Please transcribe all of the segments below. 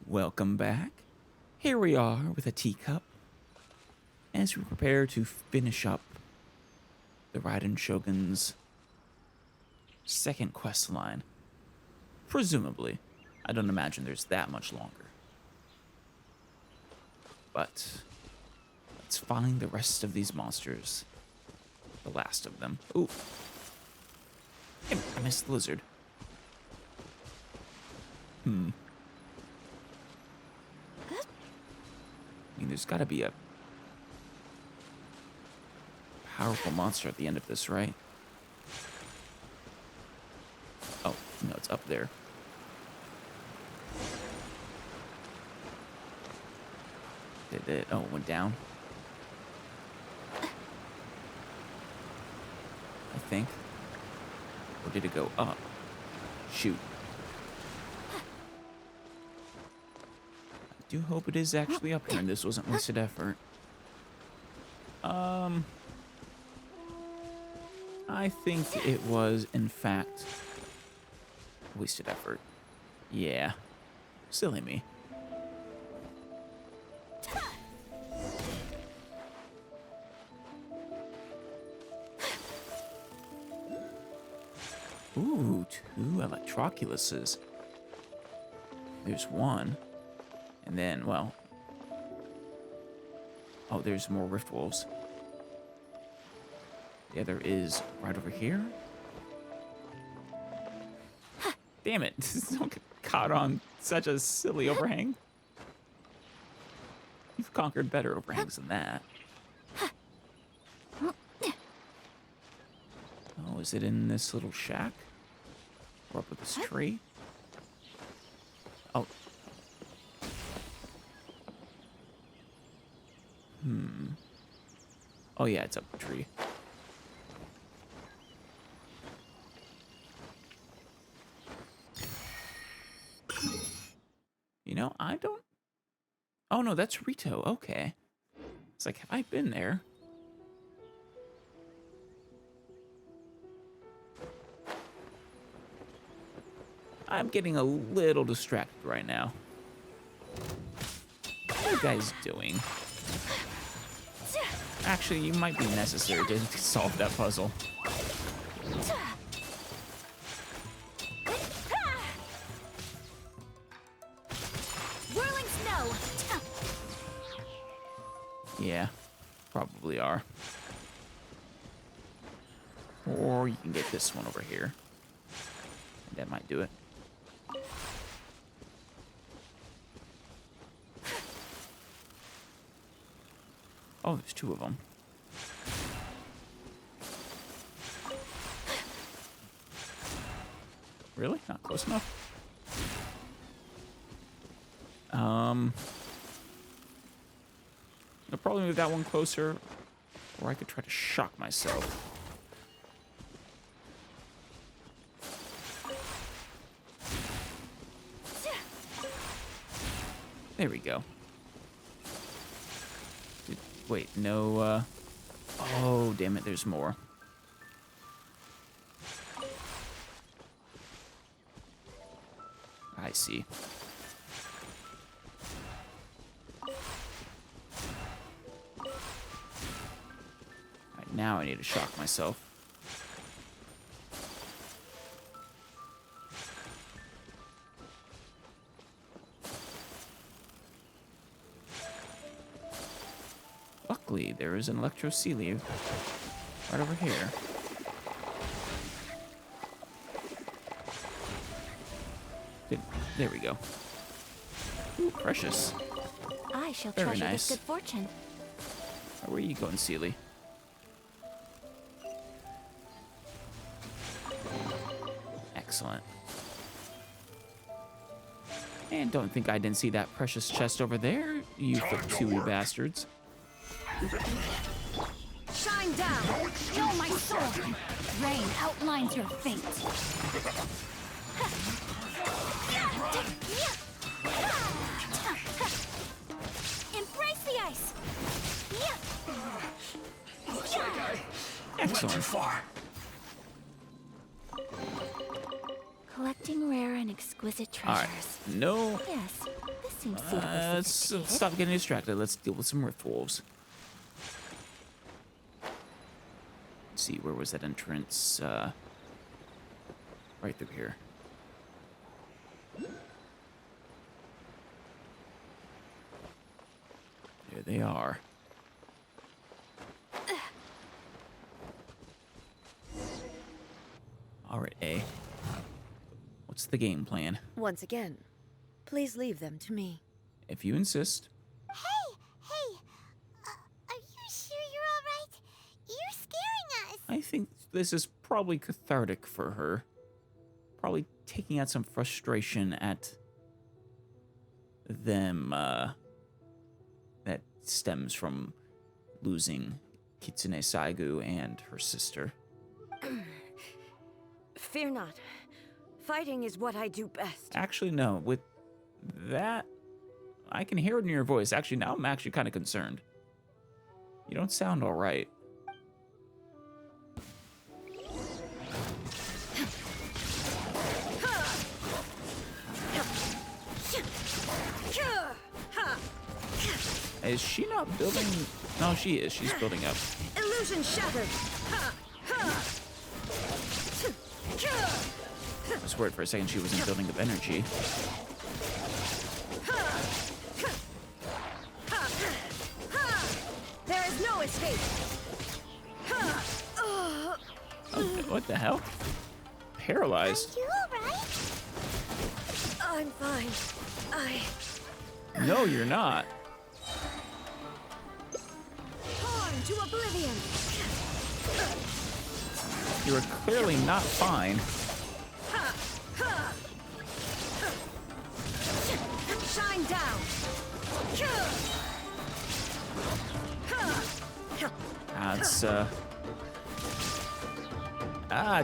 Welcome back. Here we are with a teacup as we prepare to finish up the Raiden Shogun's second quest line. Presumably. I don't imagine there's that much longer. But let's find the rest of these monsters. The last of them. Ooh. Damn, I missed the lizard. I mean, there's gotta be a powerful monster at the end of this, right? Oh, no, it's up there. Did it? Oh, it went down. I think. Or did it go up? Shoot. I do hope it is actually up here and this wasn't wasted effort. I think it was, in fact, wasted effort. Yeah. Silly me. Ooh, 2 Electroculuses. There's one. And then, well... Oh, there's more Rift Wolves. The other is right over here. Damn it. Don't get caught on such a silly overhang. You've conquered better overhangs than that. Oh, is it in this little shack? Or up with this tree? Oh. Oh yeah, it's up the tree. You know, I don't... Oh no, that's Rito. Okay. It's like, have I been there? I'm getting a little distracted right now. What are you guys doing? Actually, you might be necessary to solve that puzzle. Whirling snow. Yeah, probably are. Or you can get this one over here. That might do it. Oh, there's 2 of them. Really? Not close enough? I'll probably move that one closer, or I could try to shock myself. There we go. Wait, no, oh, damn it, there's more. I see. Alright, now I need to shock myself. Luckily, there is an Electrocele right over here. There we go. Ooh, precious. I shall Very treasure nice. this good fortune. Where are you going, Seely? Excellent. And don't think I didn't see that precious chest over there, you Fatui bastards. Shine down! Know my soul! Rain outlines your fate. Embrace the ice! Excellent. Collecting rare and exclusive exquisite All right. treasures. No. Yes, this seems suitably Let's sophisticated. stop getting distracted. Let's deal with some rift wolves. Let's see, where was that entrance? Right through here. There they are. All right, A. What's the game plan? Once again, please leave them to me. If you insist. Hey, are you sure you're all right? You're scaring us. I think this is probably cathartic for her. Probably taking out some frustration at them that stems from losing Kitsune Saigu and her sister. Fear not. Fighting is what I do best. Actually, no. With that, I can hear it in your voice. Actually, now I'm actually kind of concerned. You don't sound all right. Is she not building? No, she is. She's building up. Illusion shattered. I was worried for a second she wasn't building up energy. There is no escape. Okay, what the hell? Paralyzed. You all right? I'm fine. No, you're not. Torn to oblivion. You're clearly not fine. Shine down. That's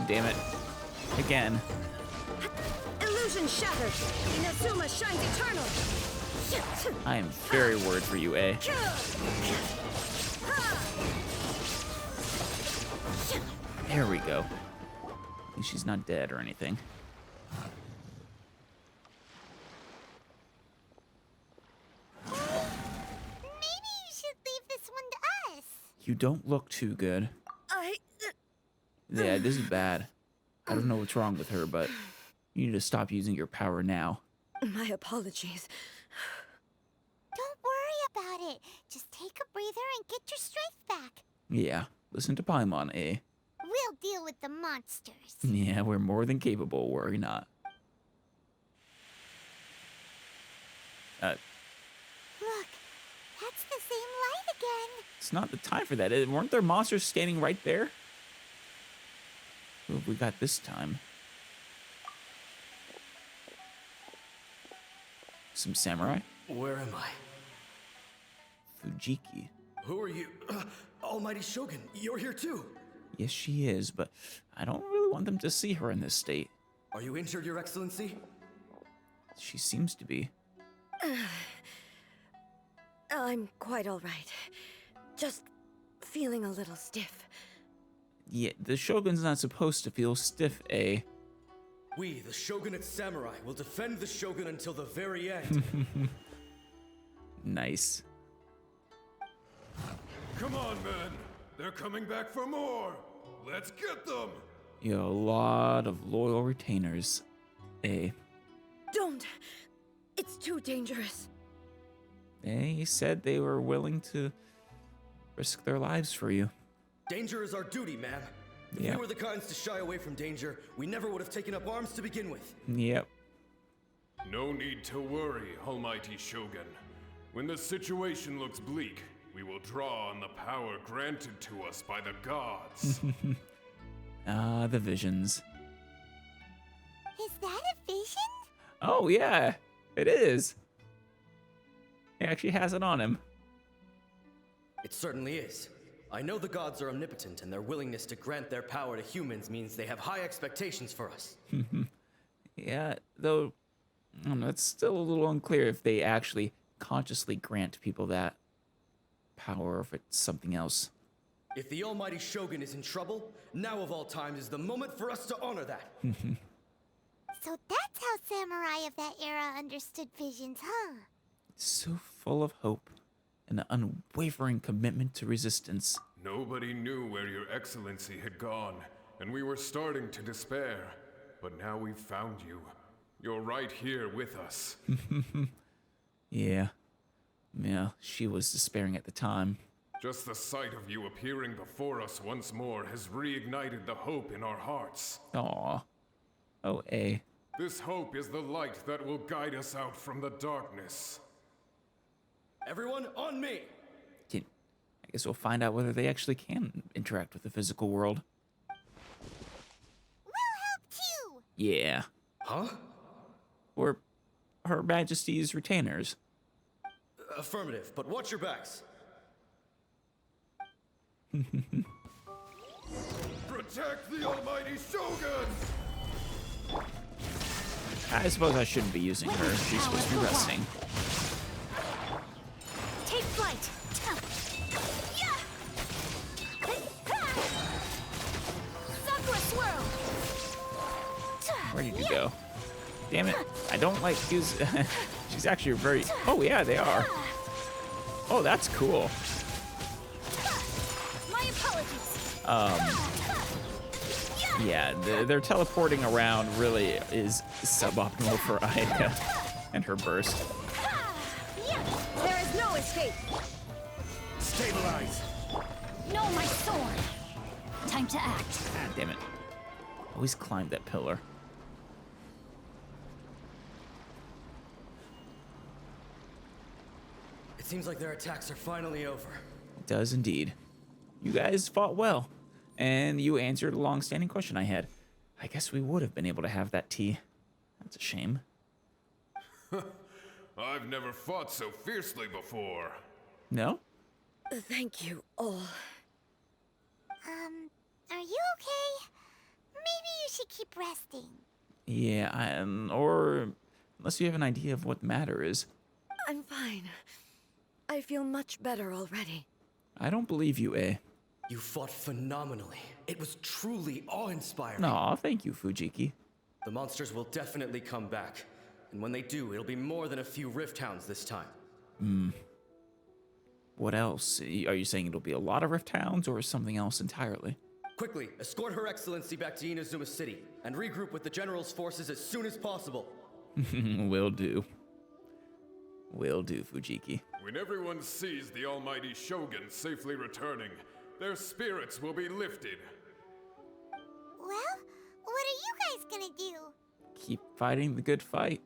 damn it. Again. Illusion shattered. Inazuma shines eternal. I am very worried for you, A. There we go. At least she's not dead or anything. Maybe you should leave this one to us. You don't look too good. Yeah, this is bad. I don't know what's wrong with her, but you need to stop using your power now. My apologies. Don't worry about it. Just take a breather and get your strength back. Yeah, listen to Paimon, A. We'll deal with the monsters. Yeah, we're more than capable, worry not. Look, that's the same light again. It's not the time for that. Weren't there monsters standing right there? Who have we got this time? Some samurai? Where am I? Fujiki. Who are you? Almighty Shogun, you're here too. Yes, she is, but I don't really want them to see her in this state. Are you injured, Your Excellency? She seems to be. I'm quite all right. Just feeling a little stiff. Yeah, the Shogun's not supposed to feel stiff, eh? We, the Shogunate Samurai, will defend the Shogun until the very end. Nice. Come on, men. They're coming back for more. Let's get them. You have a lot of loyal retainers, eh? Don't! It's too dangerous. They said they were willing to risk their lives for you. Danger is our duty, ma'am. If Yeah. we were the kinds to shy away from danger, we never would have taken up arms to begin with. Yep. No need to worry, Almighty Shogun. When the situation looks bleak, we will draw on the power granted to us by the gods. Ah, the visions. Is that a vision? Oh, yeah, it is. He actually has it on him. It certainly is. I know the gods are omnipotent, and their willingness to grant their power to humans means they have high expectations for us. Yeah, though, I don't know, it's still a little unclear if they actually consciously grant people that power or if it's something else. If the Almighty Shogun is in trouble, now of all times is the moment for us to honor that. So that's how samurai of that era understood visions, huh? So full of hope and an unwavering commitment to resistance. Nobody knew where your excellency had gone, and we were starting to despair. But now we've found you. You're right here with us. Yeah. Yeah, she was despairing at the time. Just the sight of you appearing before us once more has reignited the hope in our hearts. Aw. Oh, A. This hope is the light that will guide us out from the darkness. Everyone, on me! I guess we'll find out whether they actually can interact with the physical world. We'll help too! Yeah. Huh? Or Her Majesty's retainers. Affirmative, but watch your backs. Protect the almighty Shogun! I suppose I shouldn't be using her. She's supposed to be resting. Take flight. Sakura swirl. Ready to go. Damn it. I don't like use. She's actually very. Oh, yeah, they are. Oh, that's cool. My apologies. Yeah, their teleporting around really is suboptimal for Ayaka and her burst. There is no escape. Stabilize! No, my sword. Time to act. God damn it. Always climb that pillar. It seems like their attacks are finally over. It does indeed. You guys fought well, and you answered a long-standing question I had. I guess we would have been able to have that tea. That's a shame. I've never fought so fiercely before. No? Thank you all. Are you okay? Maybe you should keep resting. Yeah, or unless you have an idea of what the matter is. I'm fine. I feel much better already. I don't believe you, eh? You fought phenomenally. It was truly awe-inspiring. Aw, thank you, Fujiki. The monsters will definitely come back. And when they do, it'll be more than a few Rift Hounds this time. What else? Are you saying it'll be a lot of Rift Hounds or something else entirely? Quickly, escort Her Excellency back to Inazuma City, and regroup with the General's forces as soon as possible. Will do. Will do, Fujiki. When everyone sees the almighty Shogun safely returning, their spirits will be lifted. Well, what are you guys gonna do? Keep fighting the good fight.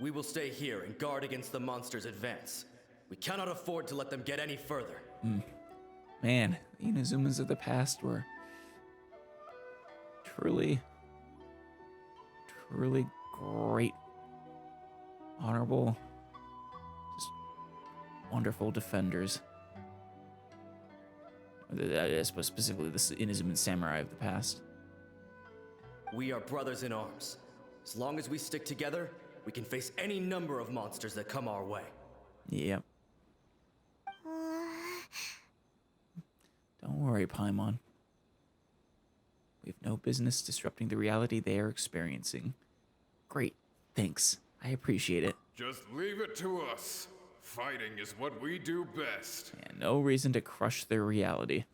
We will stay here and guard against the monsters' advance. We cannot afford to let them get any further. Man, the Inazumas of the past were truly great, honorable, just wonderful defenders. I suppose specifically the Inazuman samurai of the past. We are brothers in arms. As long as we stick together, we can face any number of monsters that come our way. Yep. Don't worry, Paimon. We have no business disrupting the reality they are experiencing. Great. Thanks. I appreciate it. Just leave it to us. Fighting is what we do best. And no reason to crush their reality.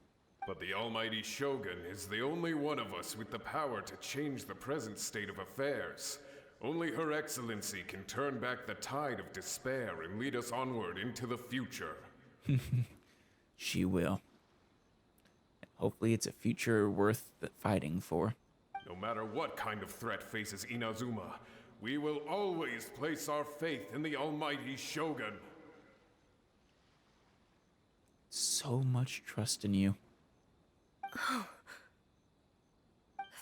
But the almighty Shogun is the only one of us with the power to change the present state of affairs. Only Her Excellency can turn back the tide of despair and lead us onward into the future. She will. And hopefully it's a future worth fighting for. No matter what kind of threat faces Inazuma, we will always place our faith in the almighty Shogun. So much trust in you.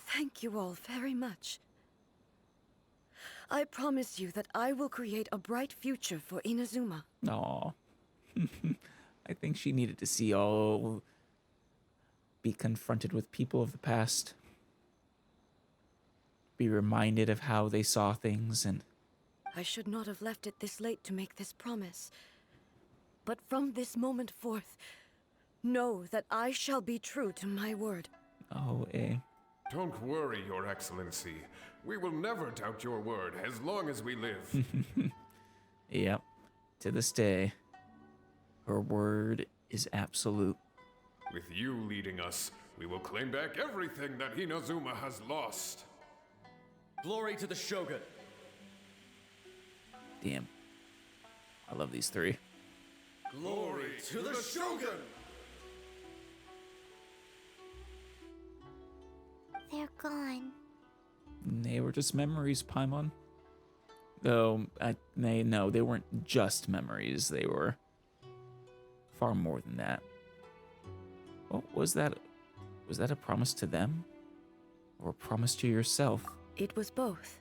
Thank you all very much. I promise you that I will create a bright future for Inazuma. Aw. I think she needed to see all be confronted with people of the past. Be reminded of how they saw things and... I should not have left it this late to make this promise. But from this moment forth, know that I shall be true to my word. Oh, eh. Don't worry, Your Excellency. We will never doubt your word as long as we live. Yep. To this day, her word is absolute. With you leading us, we will claim back everything that Inazuma has lost. Glory to the Shogun. Damn. I love these three. Glory to the Shogun! They're gone. They were just memories, Paimon. Though, they weren't just memories. They were far more than that. What was that? Was that a promise to them? Or a promise to yourself? It was both.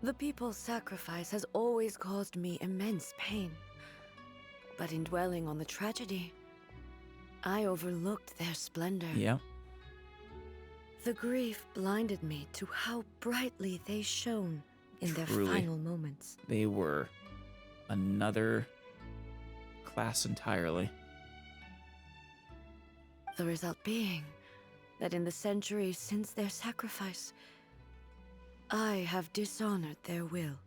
The people's sacrifice has always caused me immense pain. But in dwelling on the tragedy, I overlooked their splendor. Yeah. The grief blinded me to how brightly they shone in their Truly. final moments. They were another class entirely. The result being that in the centuries since their sacrifice, I have dishonored their will.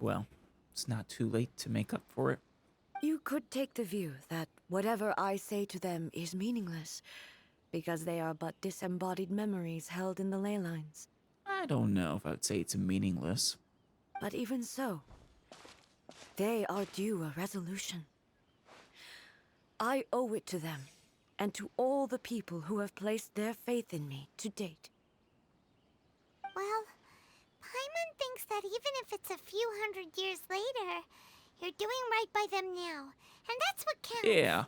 Well, it's not too late to make up for it. You could take the view that whatever I say to them is meaningless, because they are but disembodied memories held in the ley lines. I don't know if I would say it's meaningless. But even so, they are due a resolution. I owe it to them, and to all the people who have placed their faith in me to date. Well, Paimon thinks that even if it's a few hundred years later, you're doing right by them now. And that's what counts. Yeah,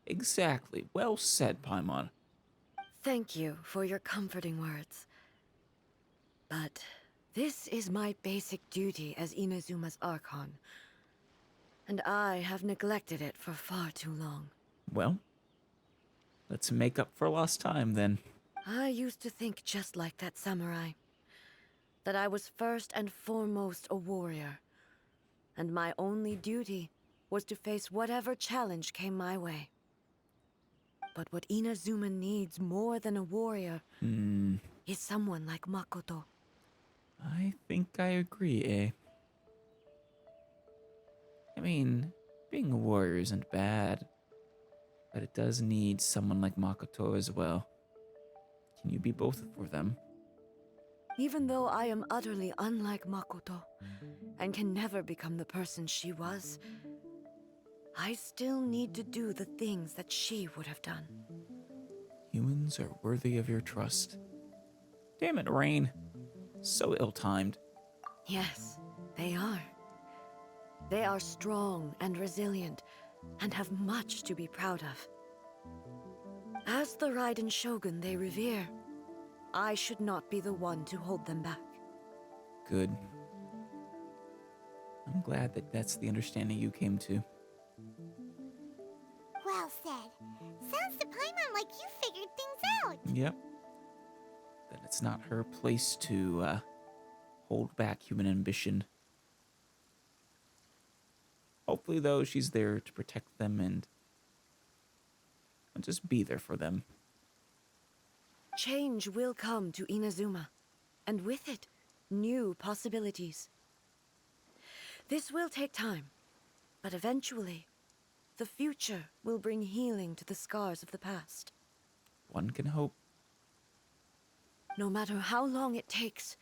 exactly. Well said, Paimon. Thank you for your comforting words. But this is my basic duty as Inazuma's Archon, and I have neglected it for far too long. Well, let's make up for lost time then. I used to think just like that samurai, that I was first and foremost a warrior, and my only duty was to face whatever challenge came my way. But what Inazuma needs more than a warrior is someone like Makoto. I think I agree, eh? I mean, being a warrior isn't bad, but it does need someone like Makoto as well. Can you be both for them? Even though I am utterly unlike Makoto, and can never become the person she was, I still need to do the things that she would have done. Humans are worthy of your trust. Damn it, Rain. So ill-timed. Yes, they are. They are strong and resilient, and have much to be proud of. As the Raiden Shogun they revere, I should not be the one to hold them back. Good. I'm glad that that's the understanding you came to. Well said. Sounds to Paimon like you figured things out. Yep. That it's not her place to hold back human ambition. Hopefully, though, she's there to protect them and just be there for them. Change will come to Inazuma, and with it, new possibilities. This will take time, but eventually, the future will bring healing to the scars of the past. One can hope. No matter how long it takes,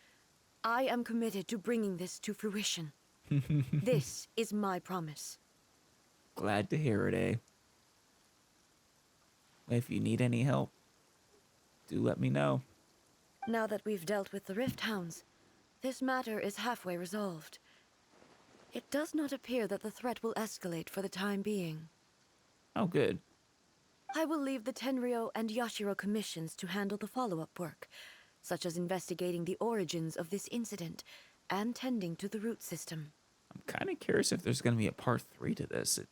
I am committed to bringing this to fruition. This is my promise. Glad to hear it, eh? If you need any help, do let me know. Now that we've dealt with the Rift Hounds, this matter is halfway resolved. It does not appear that the threat will escalate for the time being. Oh, good. I will leave the Tenryo and Yashiro commissions to handle the follow-up work, such as investigating the origins of this incident and tending to the root system. I'm kind of curious if there's going to be a part 3 to this. It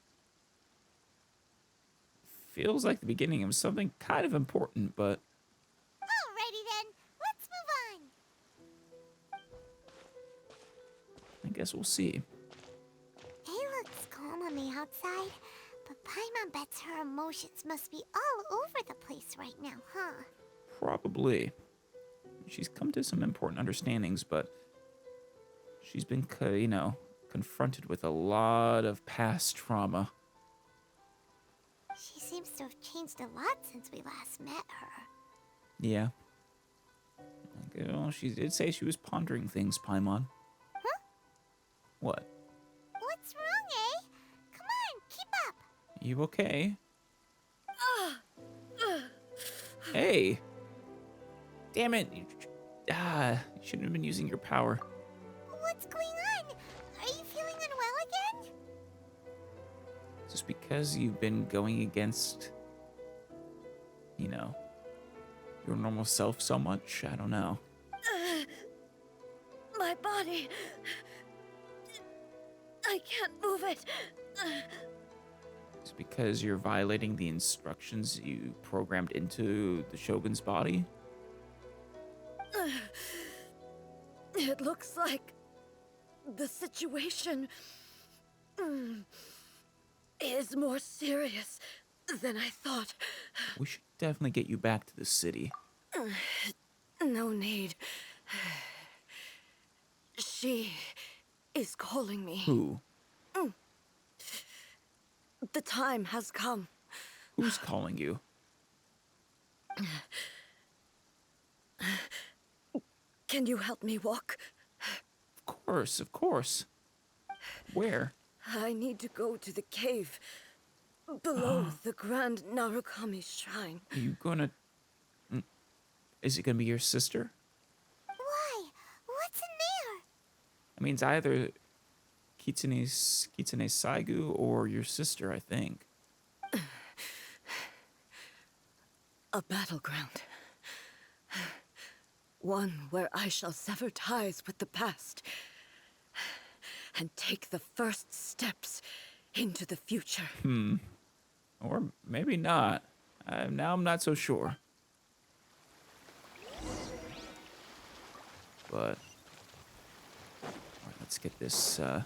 feels like the beginning of something kind of important, but... Alrighty then, let's move on. I guess we'll see. It looks calm on the outside, but Paimon bets her emotions must be all over the place right now, huh? Probably. She's come to some important understandings, but she's been, confronted with a lot of past trauma. She seems to have changed a lot since we last met her. Yeah. Well, she did say she was pondering things, Paimon. Huh? What? What's wrong, eh? Come on, keep up. You okay? Hey! Damn it! You shouldn't have been using your power. What's going on? Are you feeling unwell again? Just because you've been going against, your normal self so much? I don't know. My body. I can't move it. Just because you're violating the instructions you programmed into the Shogun's body? It looks like the situation is more serious than I thought. We should definitely get you back to the city. No need. She is calling me. Who? The time has come. Who's calling you? Can you help me walk? Of course. Where? I need to go to the cave below the Grand Narukami Shrine. Are you gonna... Is it gonna be your sister? Why? What's in there? I mean, it's either Kitsune Saigu or your sister, I think. A battleground. One where I shall sever ties with the past and take the first steps into the future. Or maybe not. Now I'm not so sure. But... Alright, let's get this, Body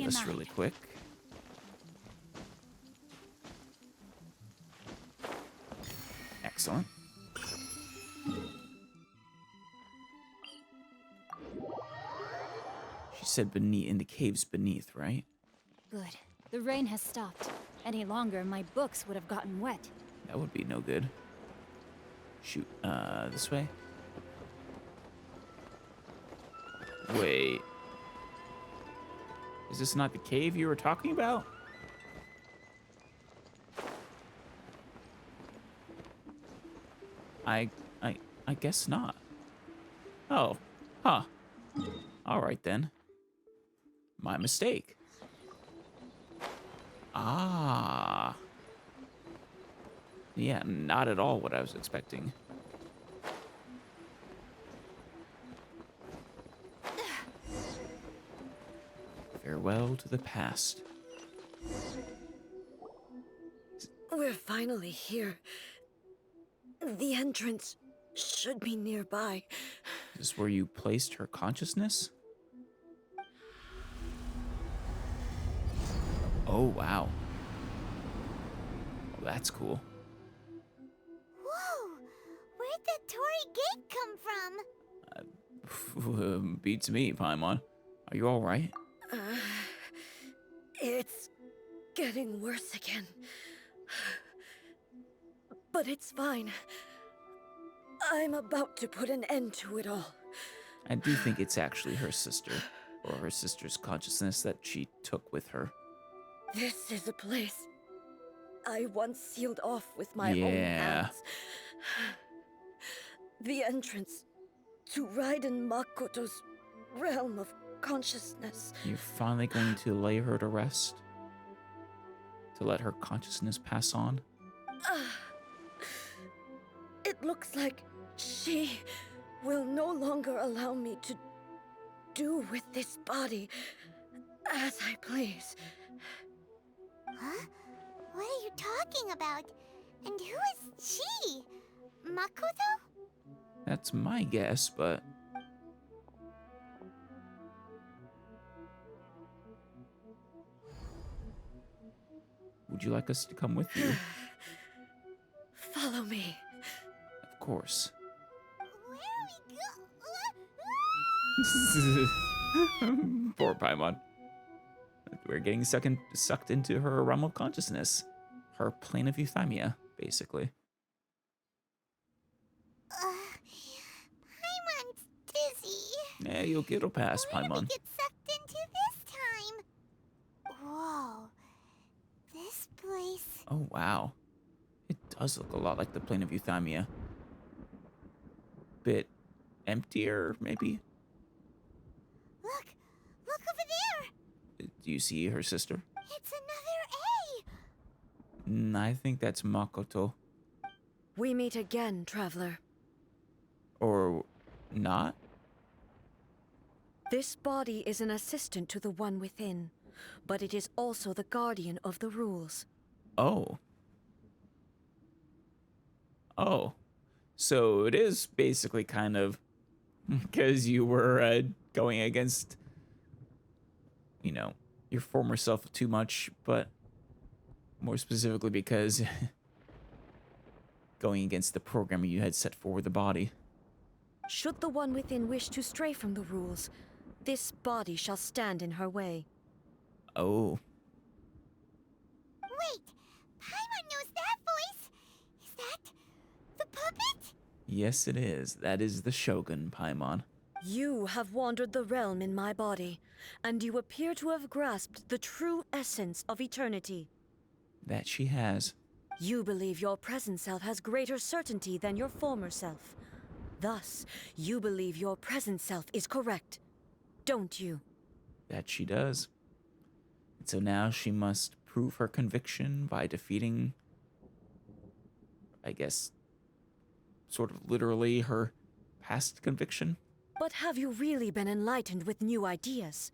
and Truculus mind. really quick. Excellent. She said beneath, in the caves beneath, right? Good. The rain has stopped. Any longer, my books would have gotten wet. That would be no good. Shoot, this way? Wait. Is this not the cave you were talking about? I guess not. Oh, huh. All right then. My mistake. Ah. Yeah, not at all what I was expecting. Farewell to the past. We're finally here. The entrance should be nearby. Is this where you placed her consciousness? Oh, wow. Well, that's cool. Whoa! Where'd the Torii Gate come from? Beats me, Paimon. Are you alright? It's getting worse again. But it's fine. I'm about to put an end to it all. I do think it's actually her sister, or her sister's consciousness that she took with her. This is a place I once sealed off with my own Yeah. hands. The entrance to Raiden Makoto's realm of consciousness. You're finally going to lay her to rest? To let her consciousness pass on? It looks like she will no longer allow me to do with this body as I please. Huh? What are you talking about? And who is she? Makoto? That's my guess, but... Would you like us to come with you? Follow me. Of course. Where are we go? Poor Paimon. We're getting sucked into her realm of consciousness. Her plane of euthymia, basically. Paimon's dizzy. Yeah, it'll pass, Where did we Paimon. get sucked into this time? Whoa. This place. Oh, wow. It does look a lot like the plane of euthymia. Bit emptier, maybe? Look over there. Do you see her sister? It's another A. I think that's Makoto. We meet again, traveler. Or not? This body is an assistant to the one within, but it is also the guardian of the rules. Oh. Oh. So it is basically kind of because you were going against, your former self too much, but more specifically because going against the programming you had set for the body. Should the one within wish to stray from the rules, this body shall stand in her way. Oh. Wait, Paimon knows that voice. Is that the puppet? Yes, it is. That is the Shogun, Paimon. You have wandered the realm in my body, and you appear to have grasped the true essence of eternity. That she has. You believe your present self has greater certainty than your former self. Thus, you believe your present self is correct, don't you? That she does. And so now she must prove her conviction by defeating, I guess, sort of literally her past conviction. But have you really been enlightened with new ideas?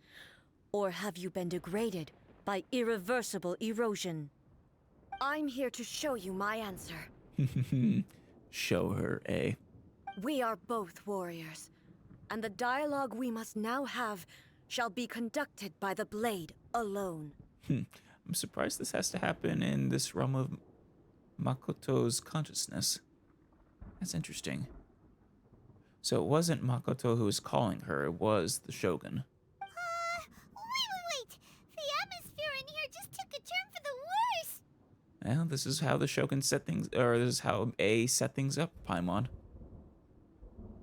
Or have you been degraded by irreversible erosion? I'm here to show you my answer. Show her, eh? We are both warriors, and the dialogue we must now have shall be conducted by the blade alone. I'm surprised this has to happen in this realm of Makoto's consciousness. That's interesting. So it wasn't Makoto who was calling her, it was the Shogun. Wait. The atmosphere in here just took a turn for the worse. Well, this is how the Shogun set things, or this is how A set things up, Paimon.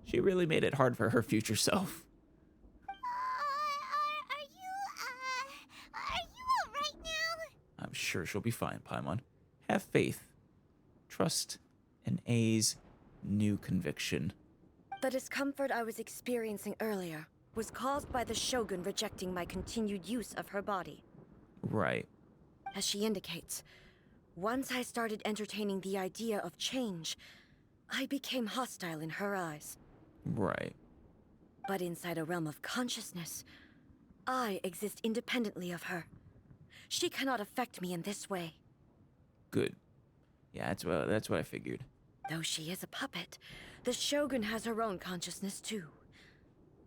She really made it hard for her future self. Are you all right now? I'm sure she'll be fine, Paimon. Have faith. Trust in A's new conviction. The discomfort I was experiencing earlier was caused by the Shogun rejecting my continued use of her body. Right. As she indicates, once I started entertaining the idea of change, I became hostile in her eyes. Right. But inside a realm of consciousness, I exist independently of her. She cannot affect me in this way. Good. Yeah, that's what I figured. Though she is a puppet, the Shogun has her own consciousness too.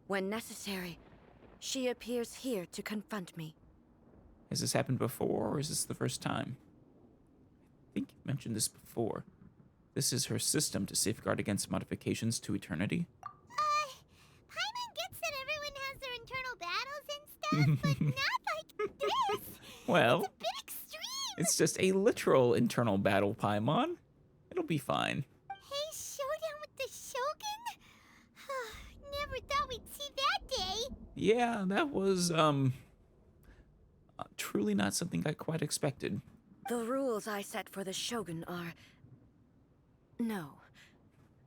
When necessary, she appears here to confront me. Has this happened before, or is this the first time? I think you mentioned this before. This is her system to safeguard against modifications to eternity. Paimon gets that everyone has their internal battles and stuff, but not like this. Well, It's a bit extreme. it's just a literal internal battle, Paimon. It'll be fine. Hey, showdown with the Shogun? Never thought we'd see that day. Yeah, that was, truly not something I quite expected. The rules I set for the Shogun are... No.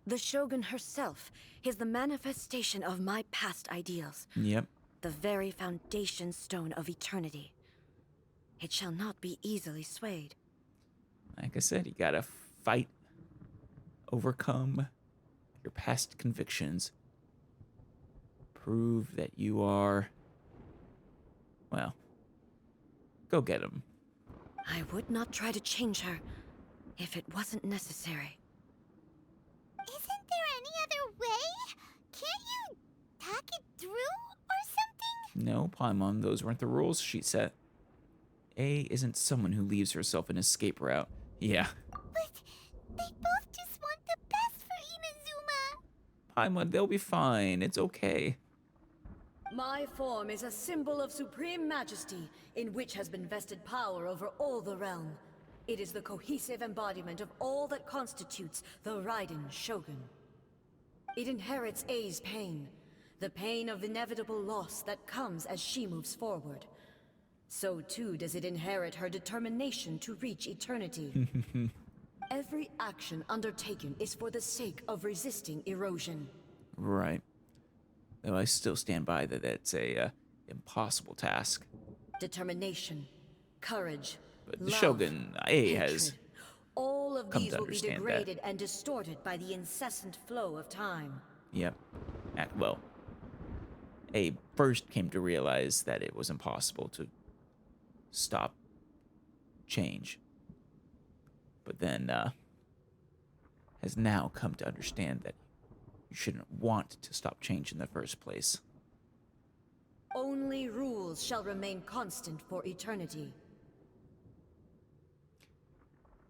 The Shogun herself is the manifestation of my past ideals. Yep. The very foundation stone of eternity. It shall not be easily swayed. Like I said, you gotta fight, overcome your past convictions, prove that you are, well, go get him. I would not try to change her if it wasn't necessary. Isn't there any other way? Can't you talk it through or something? No, Paimon, those weren't the rules she set. A isn't someone who leaves herself an escape route. Yeah. But they both just want the best for Inazuma. Paimon, they'll be fine. It's okay. My form is a symbol of supreme majesty, in which has been vested power over all the realm. It is the cohesive embodiment of all that constitutes the Raiden Shogun. It inherits A's pain, the pain of inevitable loss that comes as she moves forward. So too does it inherit her determination to reach eternity. Every action undertaken is for the sake of resisting erosion. Right. Though I still stand by that it's a impossible task. Determination, courage, But the love, Shogun A has hatred. All of come these to will be understand that. degraded and distorted by the incessant flow of time. Yep. Well, A first came to realize that it was impossible to stop change. But then has now come to understand that you shouldn't want to stop change in the first place. Only rules shall remain constant for eternity.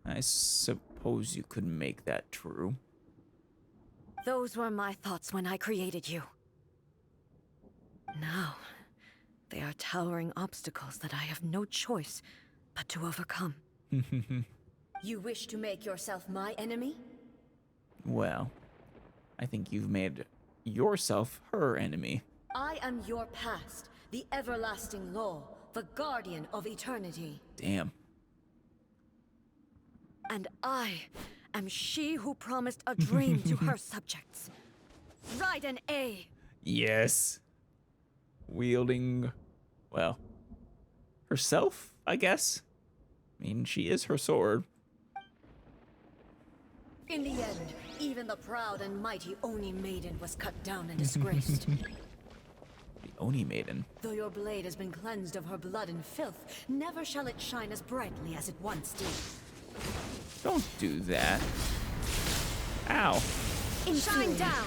I suppose you could make that true. Those were my thoughts when I created you. Now, they are towering obstacles that I have no choice but to overcome. You wish to make yourself my enemy? Well, I think you've made yourself her enemy. I am your past, the everlasting law, the guardian of eternity. Damn. And I am she who promised a dream to her subjects. Raiden A. Yes. Wielding, well, herself, I guess. I mean, she is her sword. In the end, even the proud and mighty Oni Maiden was cut down and disgraced. The Oni Maiden. Though your blade has been cleansed of her blood and filth, never shall it shine as brightly as it once did. Don't do that. Ow. Shine down!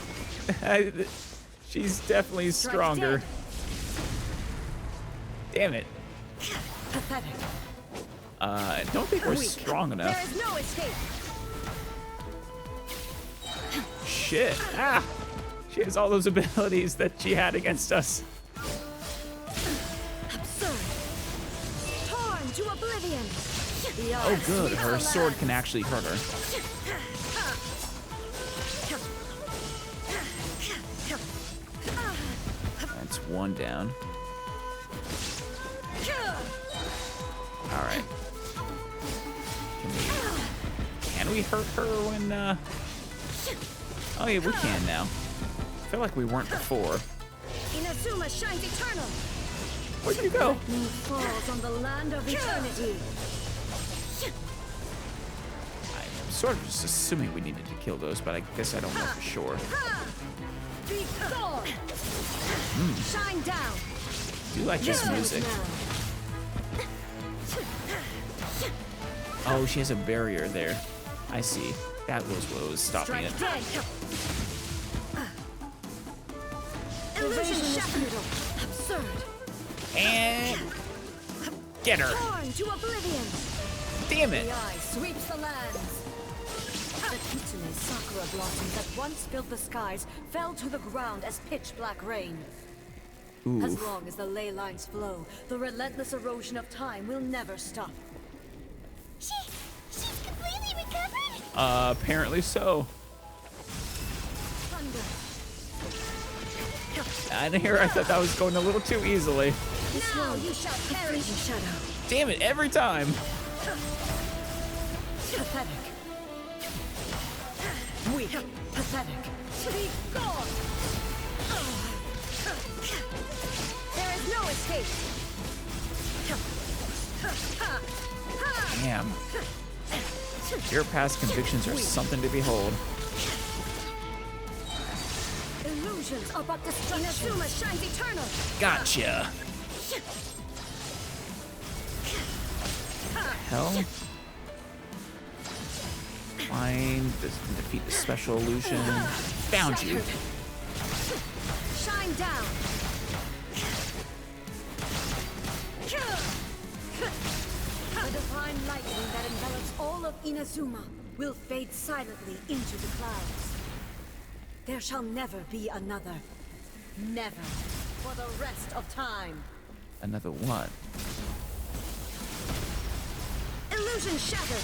She's definitely stronger. Damn it. Pathetic. I don't think we're Weak. strong There enough. is no escape. Shit. Ah! She has all those abilities that she had against us. Absurd. Torn to oblivion. The Oh, eyes good. sweep Her the sword land. can actually hurt her. That's one down. Alright. Can we hurt her when, Oh, yeah, we can now. I feel like we weren't before. Inazuma shines eternal. Where'd you go? Lightning falls on the land of eternity. I'm sort of just assuming we needed to kill those, but I guess I don't know for sure. Be gone. Shine down. Do you like this music? Oh, she has a barrier there. I see. That was what was stopping it. Strike dead. Illusion shattered. Absurd. And get her. Torn to oblivion. Damn it. The eye sweeps the lands. The kitsune sakura blossoms that once filled the skies fell to the ground as pitch black rain. As Oof. long as the ley lines flow, the relentless erosion of time will never stop. She's completely recovered? Apparently so. Thunder. And here I thought that was going a little too easily. Now you shall perish in shadow. Damn it, every time. Pathetic. Weak. Pathetic. Be gone. There is no escape. Damn. Your past convictions are something to behold. Illusions are but destruction. Inazuma shines eternal. Gotcha. Hell? Fine. Defeat the special illusion. Found you. Shine down. divine lightning that envelops all of Inazuma will fade silently into the clouds. There shall never be another. Never. For the rest of time. Another what? Illusion shattered!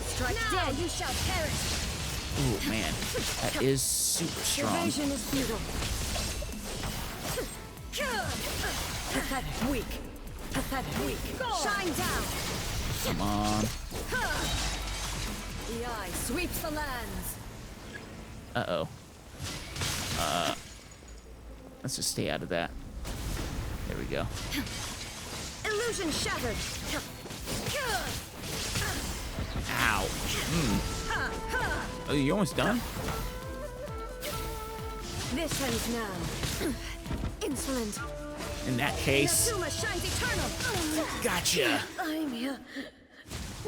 Strike now dead. You shall perish! Ooh, man. That is super strong. Evasion is futile. Pathetic. Weak. Pathetic. Weak. Shine down! Come on. The eye sweeps the lands. Uh-oh. Let's just stay out of that. There we go. Illusion shattered. Ow. Oh, you almost done? This ends now. Insolent. In that case, Inazuma shines eternal. gotcha. I'm here.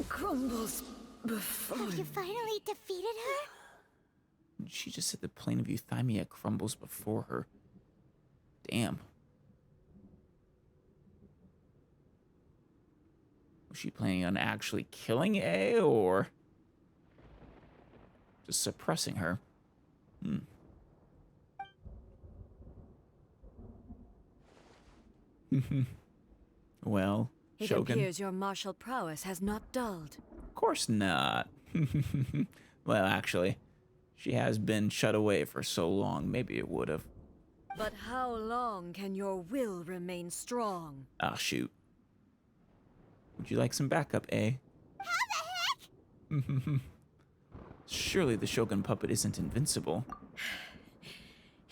Crumbles before. Have you finally defeated her? She just said the plane of Euthymia crumbles before her. Damn. Was she planning on actually killing A or just suppressing her? Well, It Shogun. appears your martial prowess has not dulled. Of course not. Well, actually, she has been shut away for so long, maybe it would have. But how long can your will remain strong? Ah, shoot. Would you like some backup, A? How the heck? Surely the Shogun puppet isn't invincible.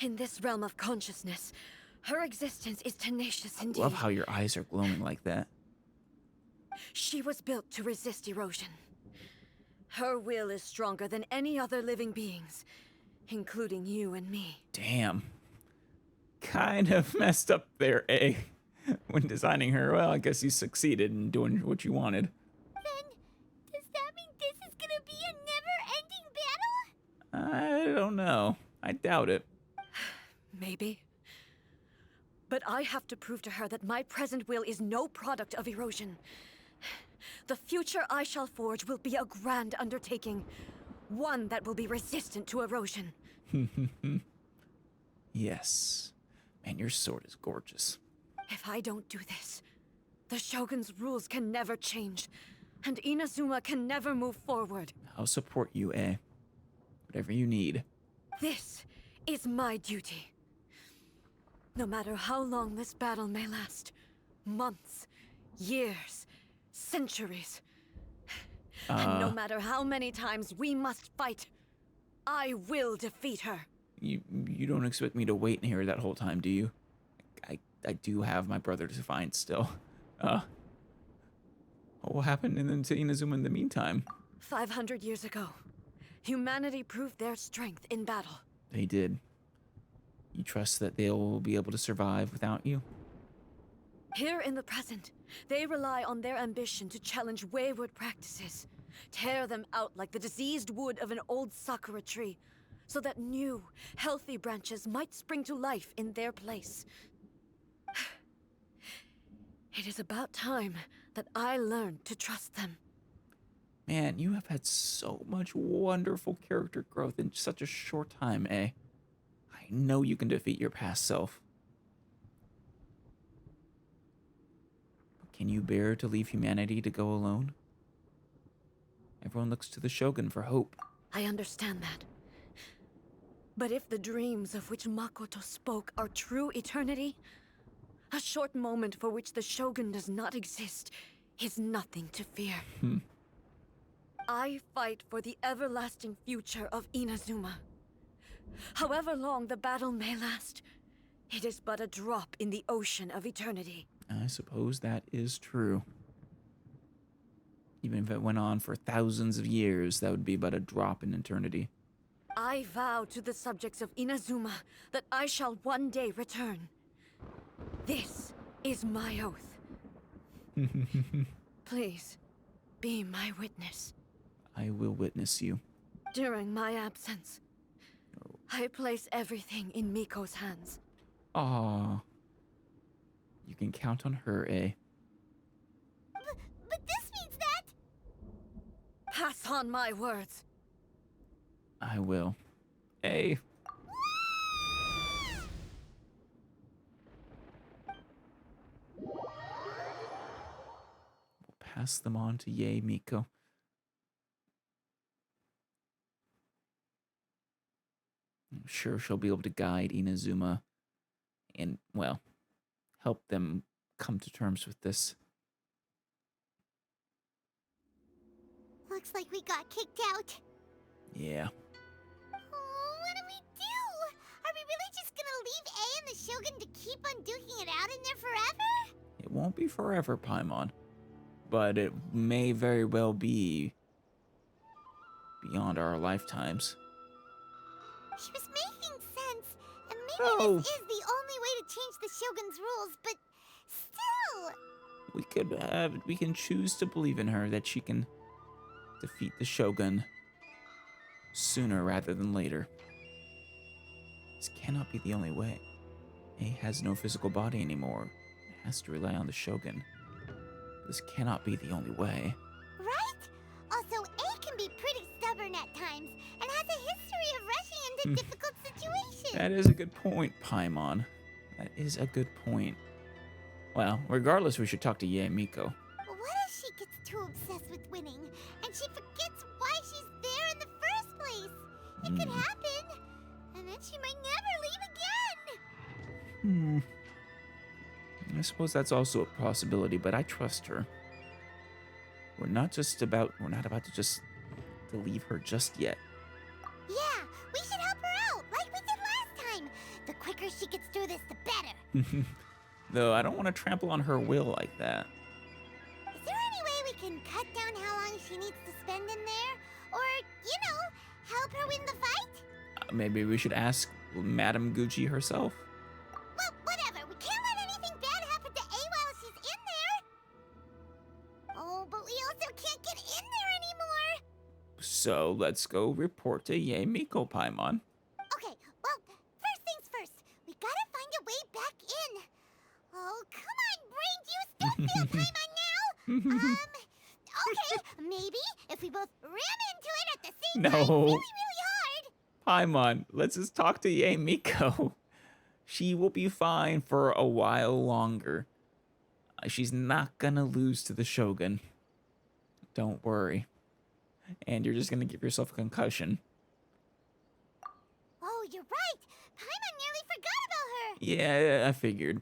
In this realm of consciousness, her existence is tenacious I indeed. love how your eyes are glowing like that. She was built to resist erosion. Her will is stronger than any other living being's, including you and me. Damn. Kind of messed up there, A. When designing her, well, I guess you succeeded in doing what you wanted. Then, does that mean this is gonna be a never-ending battle? I don't know. I doubt it. Maybe. But I have to prove to her that my present will is no product of erosion. The future I shall forge will be a grand undertaking. One that will be resistant to erosion. Yes. Man, your sword is gorgeous. If I don't do this, the Shogun's rules can never change, and Inazuma can never move forward. I'll support you, A. Whatever you need. This is my duty. No matter how long this battle may last, months, years, centuries, and no matter how many times we must fight, I will defeat her. You don't expect me to wait in here that whole time, do you? I do have my brother to find still. What happened to Inazuma in the meantime? 500 years ago, humanity proved their strength in battle. They did. You trust that they'll be able to survive without you? Here in the present, they rely on their ambition to challenge wayward practices, tear them out like the diseased wood of an old sakura tree, so that new, healthy branches might spring to life in their place. It is about time that I learned to trust them. Man, you have had so much wonderful character growth in such a short time, eh? I know you can defeat your past self. Can you bear to leave humanity to go alone? Everyone looks to the Shogun for hope. I understand that. But if the dreams of which Makoto spoke are true eternity, a short moment for which the Shogun does not exist is nothing to fear. I fight for the everlasting future of Inazuma. However long the battle may last, it is but a drop in the ocean of eternity. I suppose that is true. Even if it went on for thousands of years, that would be but a drop in eternity. I vow to the subjects of Inazuma that I shall one day return. This is my oath. Please, be my witness. I will witness you. During my absence, I place everything in Miko's hands. Aww. You can count on her, eh? on my words. I will. Hey. We'll pass them on to Yae Miko. I'm sure she'll be able to guide Inazuma and, well, help them come to terms with this. Looks like we got kicked out. Yeah. Oh, what do we do? Are we really just gonna leave A and the Shogun to keep on duking it out in there forever? It won't be forever, Paimon. But it may very well be beyond our lifetimes. She was making sense, and maybe this is the only way to change the Shogun's rules, but still... We can choose to believe in her that she can defeat the Shogun sooner rather than later. This cannot be the only way. A has no physical body anymore. It has to rely on the Shogun. This cannot be the only way. Right? Also, A can be pretty stubborn at times, and has a history of rushing into difficult situations. That is a good point, Paimon. That is a good point. Well, regardless, we should talk to Yae Miko. What if she gets too obsessed with winning, and she forgets why she's there in the first place? It could happen, and then she might never leave again. I suppose that's also a possibility, but I trust her. We're not about to just to leave her just yet. Yeah, we should help her out, like we did last time. The quicker she gets through this, the better. Though I don't want to trample on her will like that. Is there any way we can cut down how long she needs to spend in there? Or, help her win the fight? Maybe we should ask Madame Gucci herself. Well, whatever. We can't let anything bad happen to A while she's in there. Oh, but we also can't get in there anymore. So let's go report to Yae Miko, Paimon. Okay, well, first things first. We gotta find a way back in. Oh, come on, brain juice. Don't feel Paimon now. Okay, maybe if we both ram into it at the same time No. really, really hard. Paimon, let's just talk to Yae Miko. She will be fine for a while longer. She's not gonna lose to the Shogun. Don't worry. And you're just gonna give yourself a concussion. Oh, you're right. Paimon nearly forgot about her. Yeah, I figured.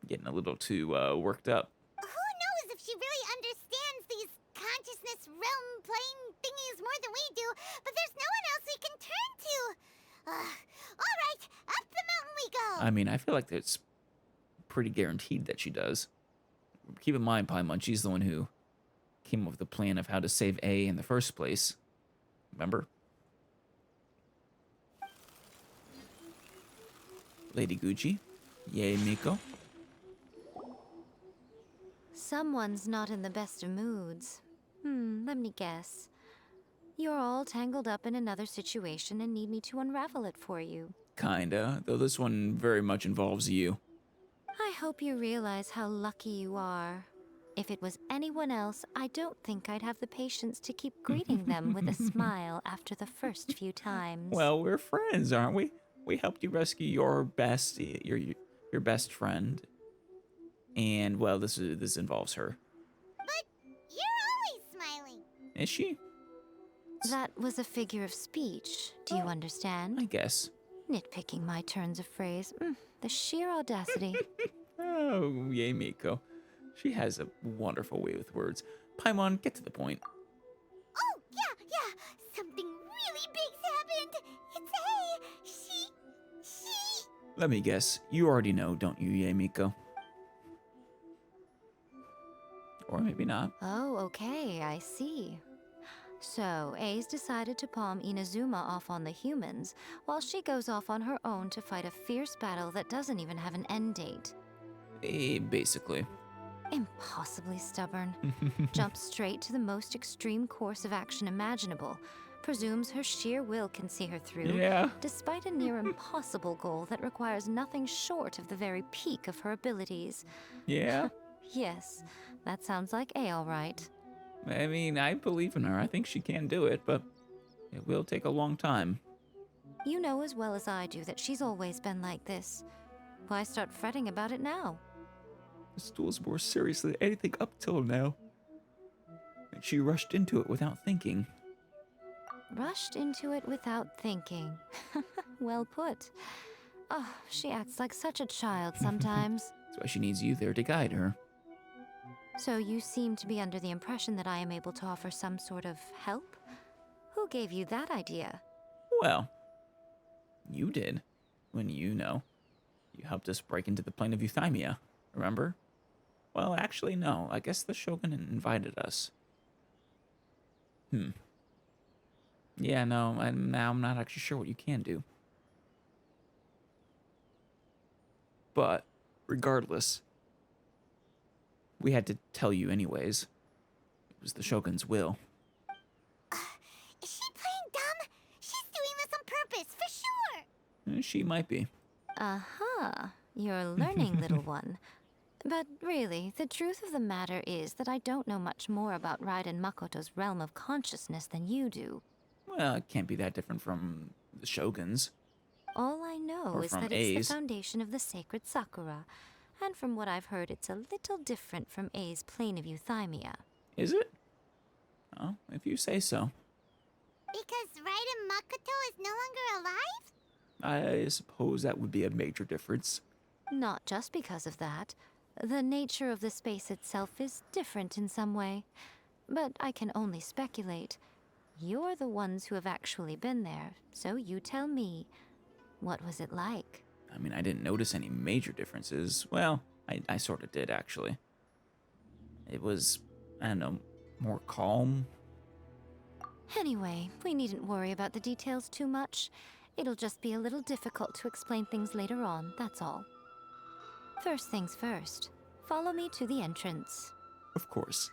Getting a little too worked up. Who knows if she really understands these consciousness realm plane thingies more than we do, but there's no one else we can turn to. All right, up the mountain we go. I mean, I feel like it's pretty guaranteed that she does. Keep in mind, Paimon, she's the one who came up with the plan of how to save A in the first place. Remember? Lady Gucci, Yae Miko. Someone's not in the best of moods. Let me guess. You're all tangled up in another situation and need me to unravel it for you. Kinda, though this one very much involves you. I hope you realize how lucky you are. If it was anyone else, I don't think I'd have the patience to keep greeting them with a smile after the first few times. Well, we're friends, aren't we? We helped you rescue your best friend. And, well, this involves her. But you're always smiling. Is she? That was a figure of speech. Do you understand? I guess. Nitpicking my turns of phrase. The sheer audacity. Oh, Yae Miko. She has a wonderful way with words. Paimon, get to the point. Oh, yeah. Something really big's happened. It's A. She... Let me guess. You already know, don't you, Yae Miko? Or maybe not. Oh, okay, I see. So, A's decided to palm Inazuma off on the humans, while she goes off on her own to fight a fierce battle that doesn't even have an end date. Basically. Impossibly stubborn. Jumps straight to the most extreme course of action imaginable. Presumes her sheer will can see her through, Yeah. despite a near impossible goal that requires nothing short of the very peak of her abilities. Yeah. Yes, that sounds like A all right. I mean, I believe in her. I think she can do it, but it will take a long time. You know as well as I do that she's always been like this. Why start fretting about it now? This duel's more serious than anything up till now. And she rushed into it without thinking. Rushed into it without thinking. Well put. Oh, she acts like such a child sometimes. That's why she needs you there to guide her. So you seem to be under the impression that I am able to offer some sort of help? Who gave you that idea? Well, you did. When you helped us break into the plane of Euthymia, remember? Well, actually, no. I guess the Shogun invited us. Yeah, no, now I'm not actually sure what you can do. But, regardless, we had to tell you anyways. It was the Shogun's will. Is she playing dumb? She's doing this on purpose, for sure! She might be. Uh-huh. You're learning, little one. But really, the truth of the matter is that I don't know much more about Raiden Makoto's realm of consciousness than you do. Well, it can't be that different from the Shogun's. All I know Or is from that it's A's. the foundation of the sacred Sakura. And from what I've heard, it's a little different from A's plane of Euthymia. Is it? Oh, if you say so. Because Raiden Makoto is no longer alive? I suppose that would be a major difference. Not just because of that. The nature of the space itself is different in some way. But I can only speculate. You're the ones who have actually been there, so you tell me. What was it like? I mean, I didn't notice any major differences. Well, I sort of did, actually. It was, I don't know, more calm. Anyway, we needn't worry about the details too much. It'll just be a little difficult to explain things later on, that's all. First things first, follow me to the entrance. Of course.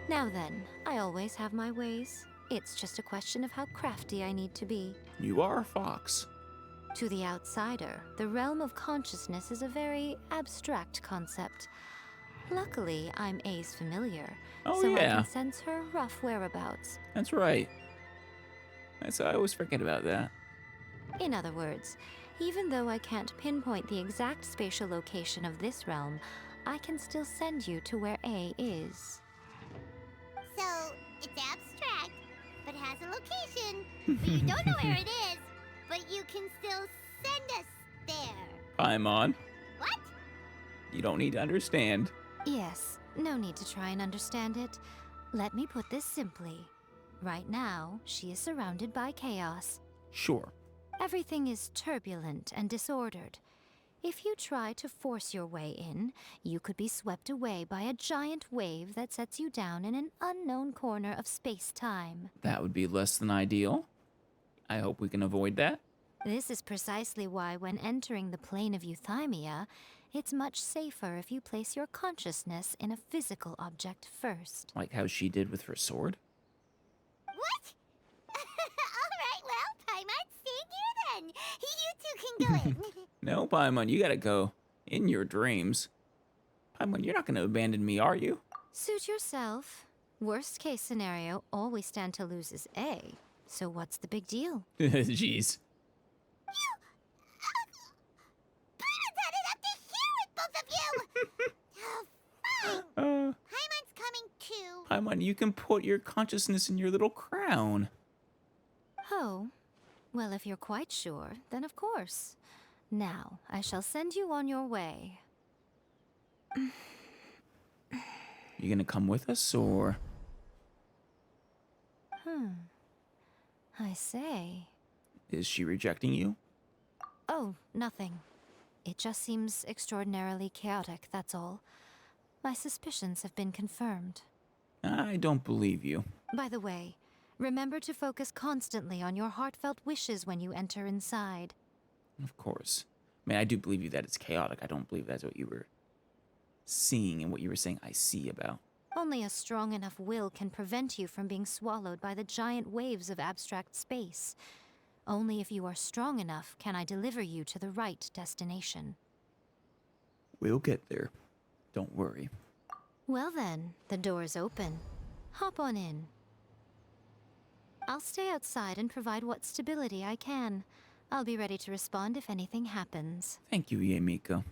Now then, I always have my ways. It's just a question of how crafty I need to be. You are a fox. To the outsider, the realm of consciousness is a very abstract concept. Luckily, I'm A's familiar, Oh, so I yeah. can sense her rough whereabouts. That's right. I always forget about that. In other words, even though I can't pinpoint the exact spatial location of this realm, I can still send you to where A is. So, it's abstract, but has a location. But you don't know where it is, but you can still send us there. Paimon, What? you don't need to understand. Yes, no need to try and understand it. Let me put this simply. Right now, she is surrounded by chaos. Sure. Everything is turbulent and disordered. If you try to force your way in, you could be swept away by a giant wave that sets you down in an unknown corner of space-time. That would be less than ideal. I hope we can avoid that. This is precisely why when entering the plane of Euthymia, it's much safer if you place your consciousness in a physical object first. Like how she did with her sword. What? Alright, well, Paimon, stay here then. You two can go in. No, Paimon, you gotta go. In your dreams. Paimon, you're not gonna abandon me, are you? Suit yourself. Worst case scenario, all we stand to lose is A. So what's the big deal? Jeez. Paimon's had it up to here with both of you! Oh, fine. Paimon's coming too. Paimon, you can put your consciousness in your little crown. Oh, well, if you're quite sure, then of course. Now, I shall send you on your way. You gonna come with us, or? I say. Is she rejecting you? Oh, nothing. It just seems extraordinarily chaotic, that's all. My suspicions have been confirmed. I don't believe you. By the way, remember to focus constantly on your heartfelt wishes when you enter inside. Of course. I mean, I do believe you that it's chaotic. I don't believe that's what you were seeing and what you were saying I see about. Only a strong enough will can prevent you from being swallowed by the giant waves of abstract space. Only if you are strong enough can I deliver you to the right destination. We'll get there. Don't worry. Well then, the door's open. Hop on in. I'll stay outside and provide what stability I can. I'll be ready to respond if anything happens. Thank you, Miko.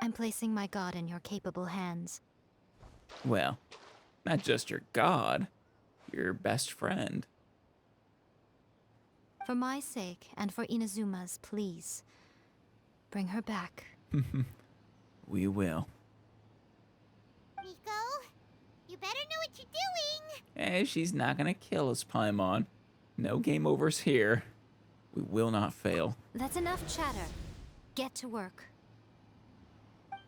I'm placing my god in your capable hands. Well, not just your god, your best friend. For my sake and for Inazuma's, please. Bring her back. We will. Miko, you better know what you're doing. Eh, she's not gonna kill us, Paimon. No game overs here. We will not fail. That's enough chatter. Get to work. I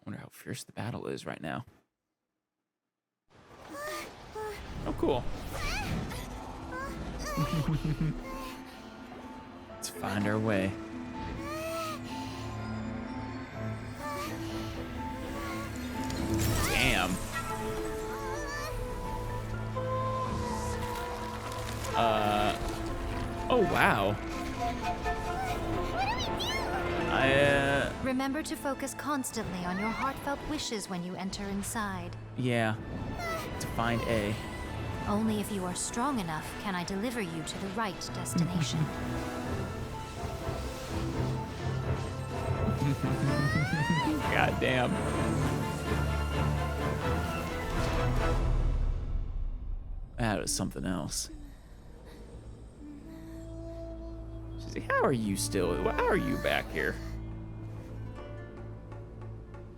wonder how fierce the battle is right now. Oh, cool. Let's find our way. Damn. Oh, wow. Remember to focus constantly on your heartfelt wishes when you enter inside. Yeah. To find A. Only if you are strong enough can I deliver you to the right destination. God damn. That was something else. She's like, how are you back here?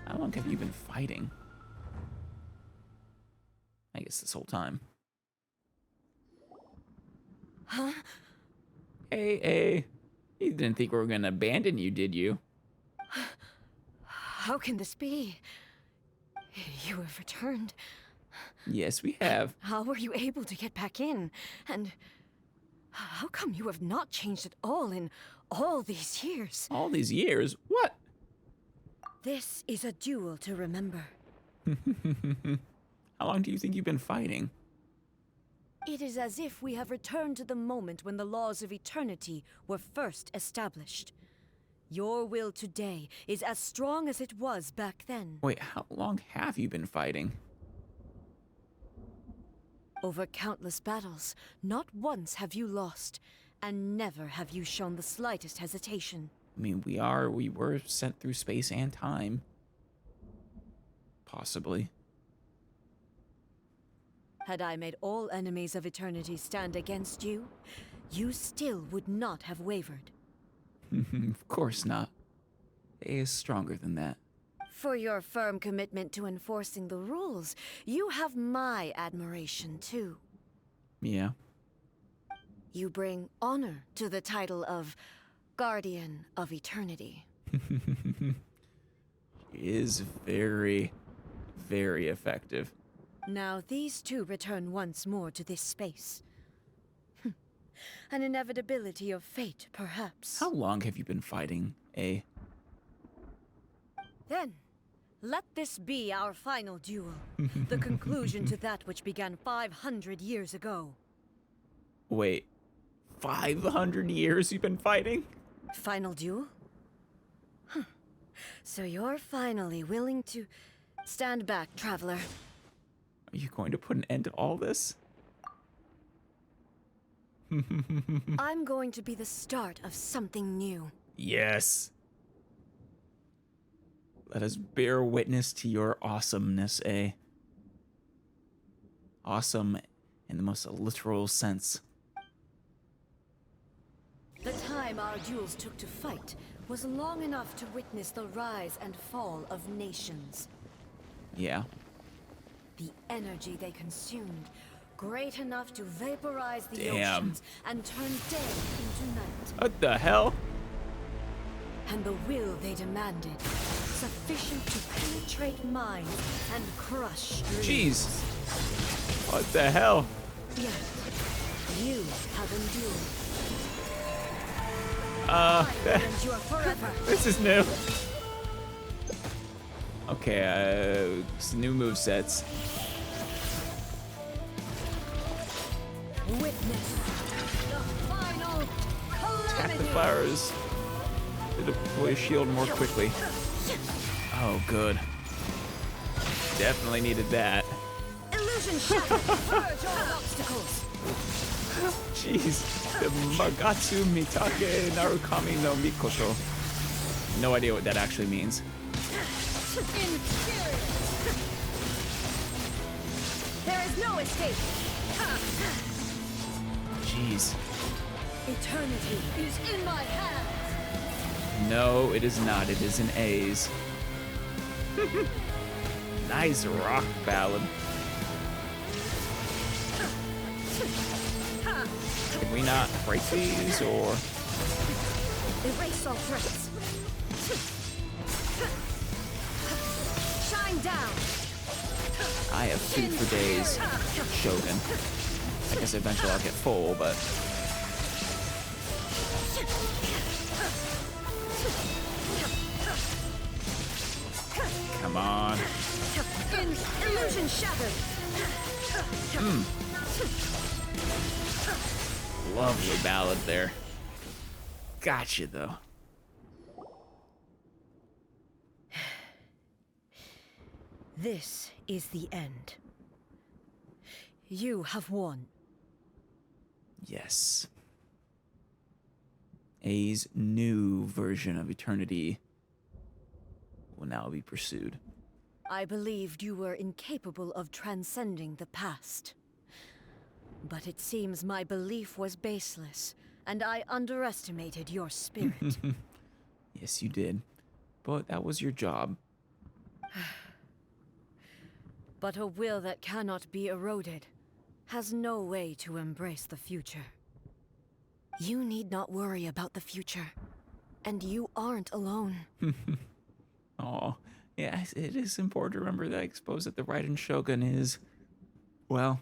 How long have you been fighting? I guess this whole time. Huh? Hey. You didn't think we were gonna abandon you, did you? How can this be? You have returned. Yes, we have. How were you able to get back in? And how come you have not changed at all in all these years? All these years? What? This is a duel to remember. How long do you think you've been fighting? It is as if we have returned to the moment when the laws of eternity were first established. Your will today is as strong as it was back then. Wait, how long have you been fighting? Over countless battles, not once have you lost, and never have you shown the slightest hesitation. I mean, we were sent through space and time. Possibly. Had I made all enemies of eternity stand against you, you still would not have wavered. Of course not. A is stronger than that. For your firm commitment to enforcing the rules, you have my admiration too. Yeah. You bring honor to the title of Guardian of Eternity. She is very, very effective. Now these two return once more to this space. An inevitability of fate, perhaps. How long have you been fighting, A? Then, let this be our final duel. The conclusion to that which began 500 years ago. Wait, 500 years you've been fighting? Final duel? So you're finally willing to stand back, traveler. Are you going to put an end to all this? I'm going to be the start of something new. Yes. Let us bear witness to your awesomeness, A. Awesome in the most literal sense. The time our duels took to fight was long enough to witness the rise and fall of nations. Yeah. The energy they consumed, great enough to vaporize the Damn. oceans and turn day into night. What the hell? And the will they demanded, sufficient to penetrate minds and crush dreams. Jeez. What the hell? Yet, you have endured. I will endure forever. This is new. Okay, some new movesets. Witness the final Attack the calamity. flowers to deploy a shield more quickly. Oh, good. Definitely needed that. Illusion shattered. Purge all obstacles. Jeez. The Magatsu Mitake Narukami no Mikoto. No idea what that actually means. Inferior. There is no escape. Jeez. Eternity is in my hands. No, it is not. It is an A's. Nice rock ballad. Can we not break these, or? Erase all threats. Shine down. I have food for days, Shogun. I guess eventually I'll get full, but... Come on. Illusion shattered. Lovely ballad there. Gotcha, though. This is the end. You have won. Yes. A's new version of eternity will now be pursued. I believed you were incapable of transcending the past. But it seems my belief was baseless, and I underestimated your spirit. Yes, you did. But that was your job. But a will that cannot be eroded has no way to embrace the future. You need not worry about the future, and you aren't alone. Oh, yeah, it is important to remember that I suppose that the Raiden Shogun is, well,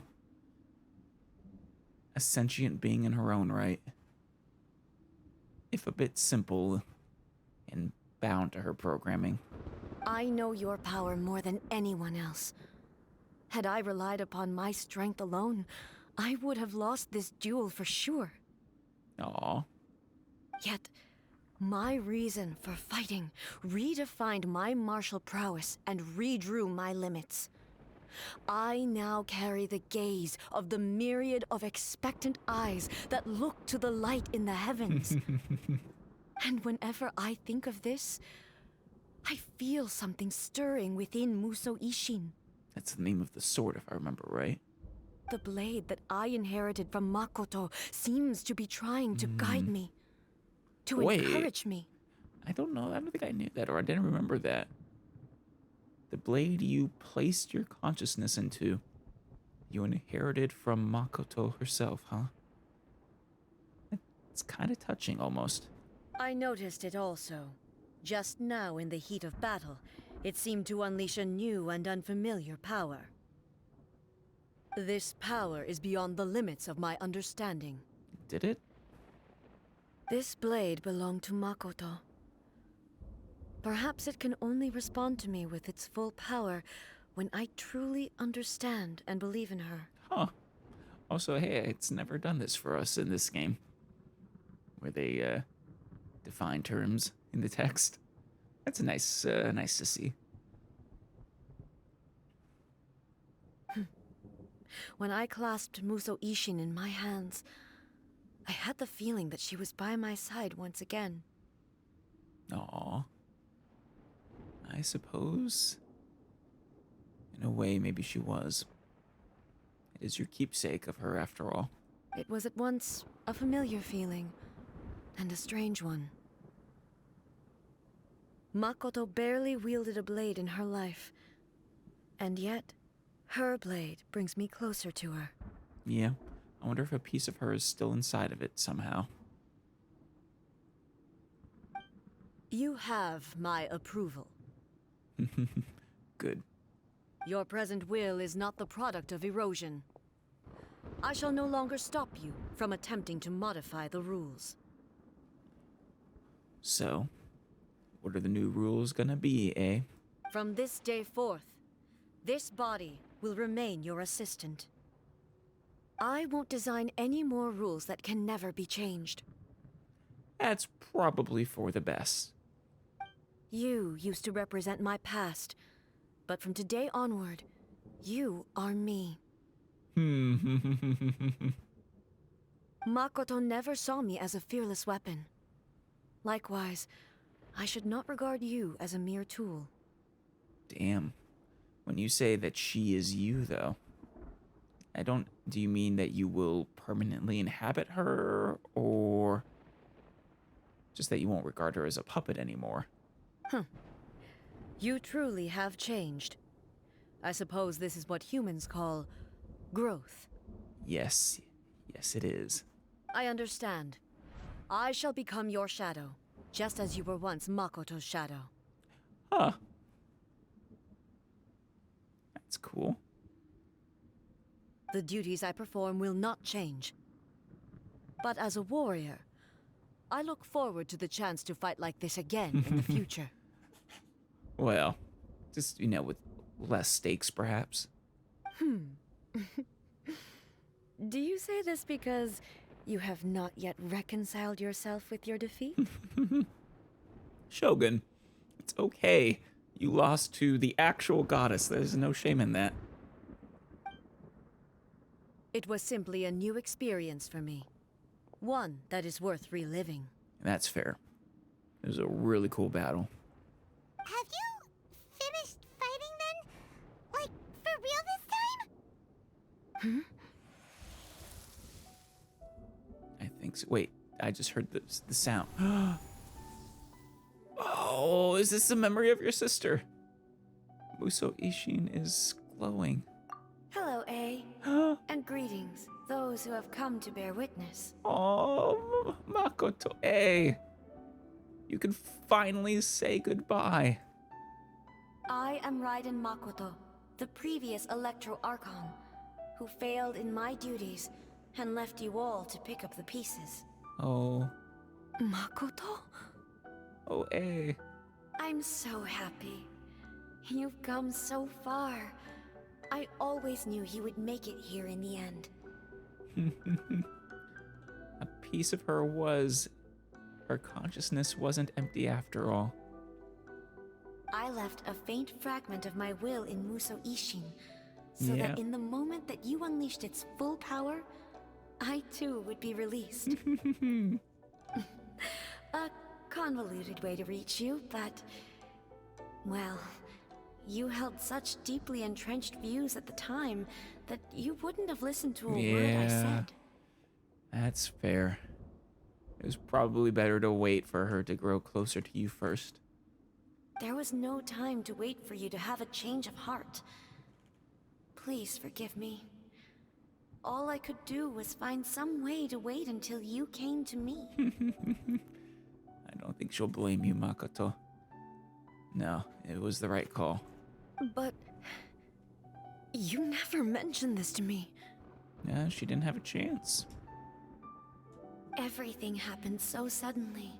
a sentient being in her own right. If a bit simple and bound to her programming. I know your power more than anyone else. Had I relied upon my strength alone, I would have lost this duel for sure. Aw. Yet, my reason for fighting redefined my martial prowess and redrew my limits. I now carry the gaze of the myriad of expectant eyes that look to the light in the heavens. And whenever I think of this, I feel something stirring within Muso Ishin. That's the name of the sword, if I remember right. The blade that I inherited from Makoto seems to be trying to guide me, to encourage me. I don't know. I don't think I knew that, or I didn't remember that. The blade you placed your consciousness into, you inherited from Makoto herself, huh? It's kind of touching, almost. I noticed it also. Just now, in the heat of battle, it seemed to unleash a new and unfamiliar power. This power is beyond the limits of my understanding. Did it? This blade belonged to Makoto. Perhaps it can only respond to me with its full power when I truly understand and believe in her. Huh. Also, hey, it's never done this for us in this game. Where they, define terms in the text. That's nice to see. When I clasped Muso Ishin in my hands, I had the feeling that she was by my side once again. Aw. I suppose, in a way, maybe she was. It is your keepsake of her, after all. It was at once a familiar feeling, and a strange one. Makoto barely wielded a blade in her life, and yet, her blade brings me closer to her. Yeah, I wonder if a piece of her is still inside of it somehow. You have my approval. Good. Your present will is not the product of erosion. I shall no longer stop you from attempting to modify the rules. So, what are the new rules gonna be, eh? From this day forth, this body will remain your assistant. I won't design any more rules that can never be changed. That's probably for the best. You used to represent my past, but from today onward, you are me. Makoto never saw me as a fearless weapon. Likewise, I should not regard you as a mere tool. Damn. When you say that she is you, though, do you mean that you will permanently inhabit her, or just that you won't regard her as a puppet anymore? You truly have changed. I suppose this is what humans call growth. Yes. Yes, it is. I understand. I shall become your shadow, just as you were once Makoto's shadow. Huh. That's cool. The duties I perform will not change. But as a warrior, I look forward to the chance to fight like this again in the future. Well, just, with less stakes, perhaps. Do you say this because you have not yet reconciled yourself with your defeat? Shogun, it's okay. You lost to the actual goddess. There's no shame in that. It was simply a new experience for me. One that is worth reliving. That's fair. It was a really cool battle. Have you finished fighting then? Like, for real this time? I think so. Wait, I just heard the sound. Oh, is this the memory of your sister? Muso Ishin is glowing. Hello, A. And greetings, those who have come to bear witness. Oh, Makoto, hey. You can finally say goodbye. I am Raiden Makoto, the previous Electro Archon, who failed in my duties and left you all to pick up the pieces. Oh. Makoto? Oh, hey. I'm so happy. You've come so far. I always knew you would make it here in the end. A piece of her consciousness wasn't empty after all. I left a faint fragment of my will in Muso Ishin, so that in the moment that you unleashed its full power, I too would be released. A convoluted way to reach you, but... well, you held such deeply entrenched views at the time that you wouldn't have listened to a word I said. That's fair. It was probably better to wait for her to grow closer to you first. There was no time to wait for you to have a change of heart. Please forgive me. All I could do was find some way to wait until you came to me. I don't think she'll blame you, Makoto. No, it was the right call. But... you never mentioned this to me. Yeah, she didn't have a chance. Everything happened so suddenly.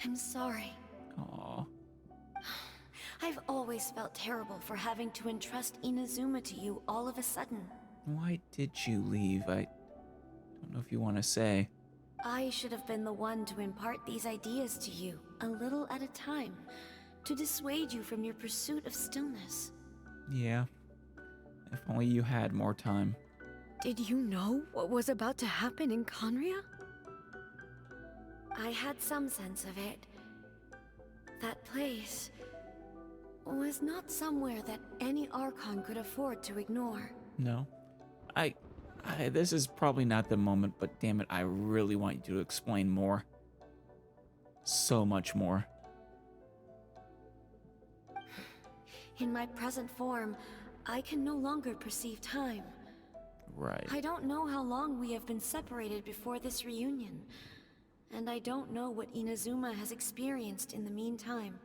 I'm sorry. Aw. I've always felt terrible for having to entrust Inazuma to you all of a sudden. Why did you leave? I don't know if you want to say. I should have been the one to impart these ideas to you, a little at a time, to dissuade you from your pursuit of stillness. Yeah. If only you had more time. Did you know what was about to happen in Conria? I had some sense of it. That place was not somewhere that any Archon could afford to ignore. No. This is probably not the moment, but damn it, I really want you to explain more. So much more. In my present form, I can no longer perceive time. Right. I don't know how long we have been separated before this reunion, and I don't know what Inazuma has experienced in the meantime.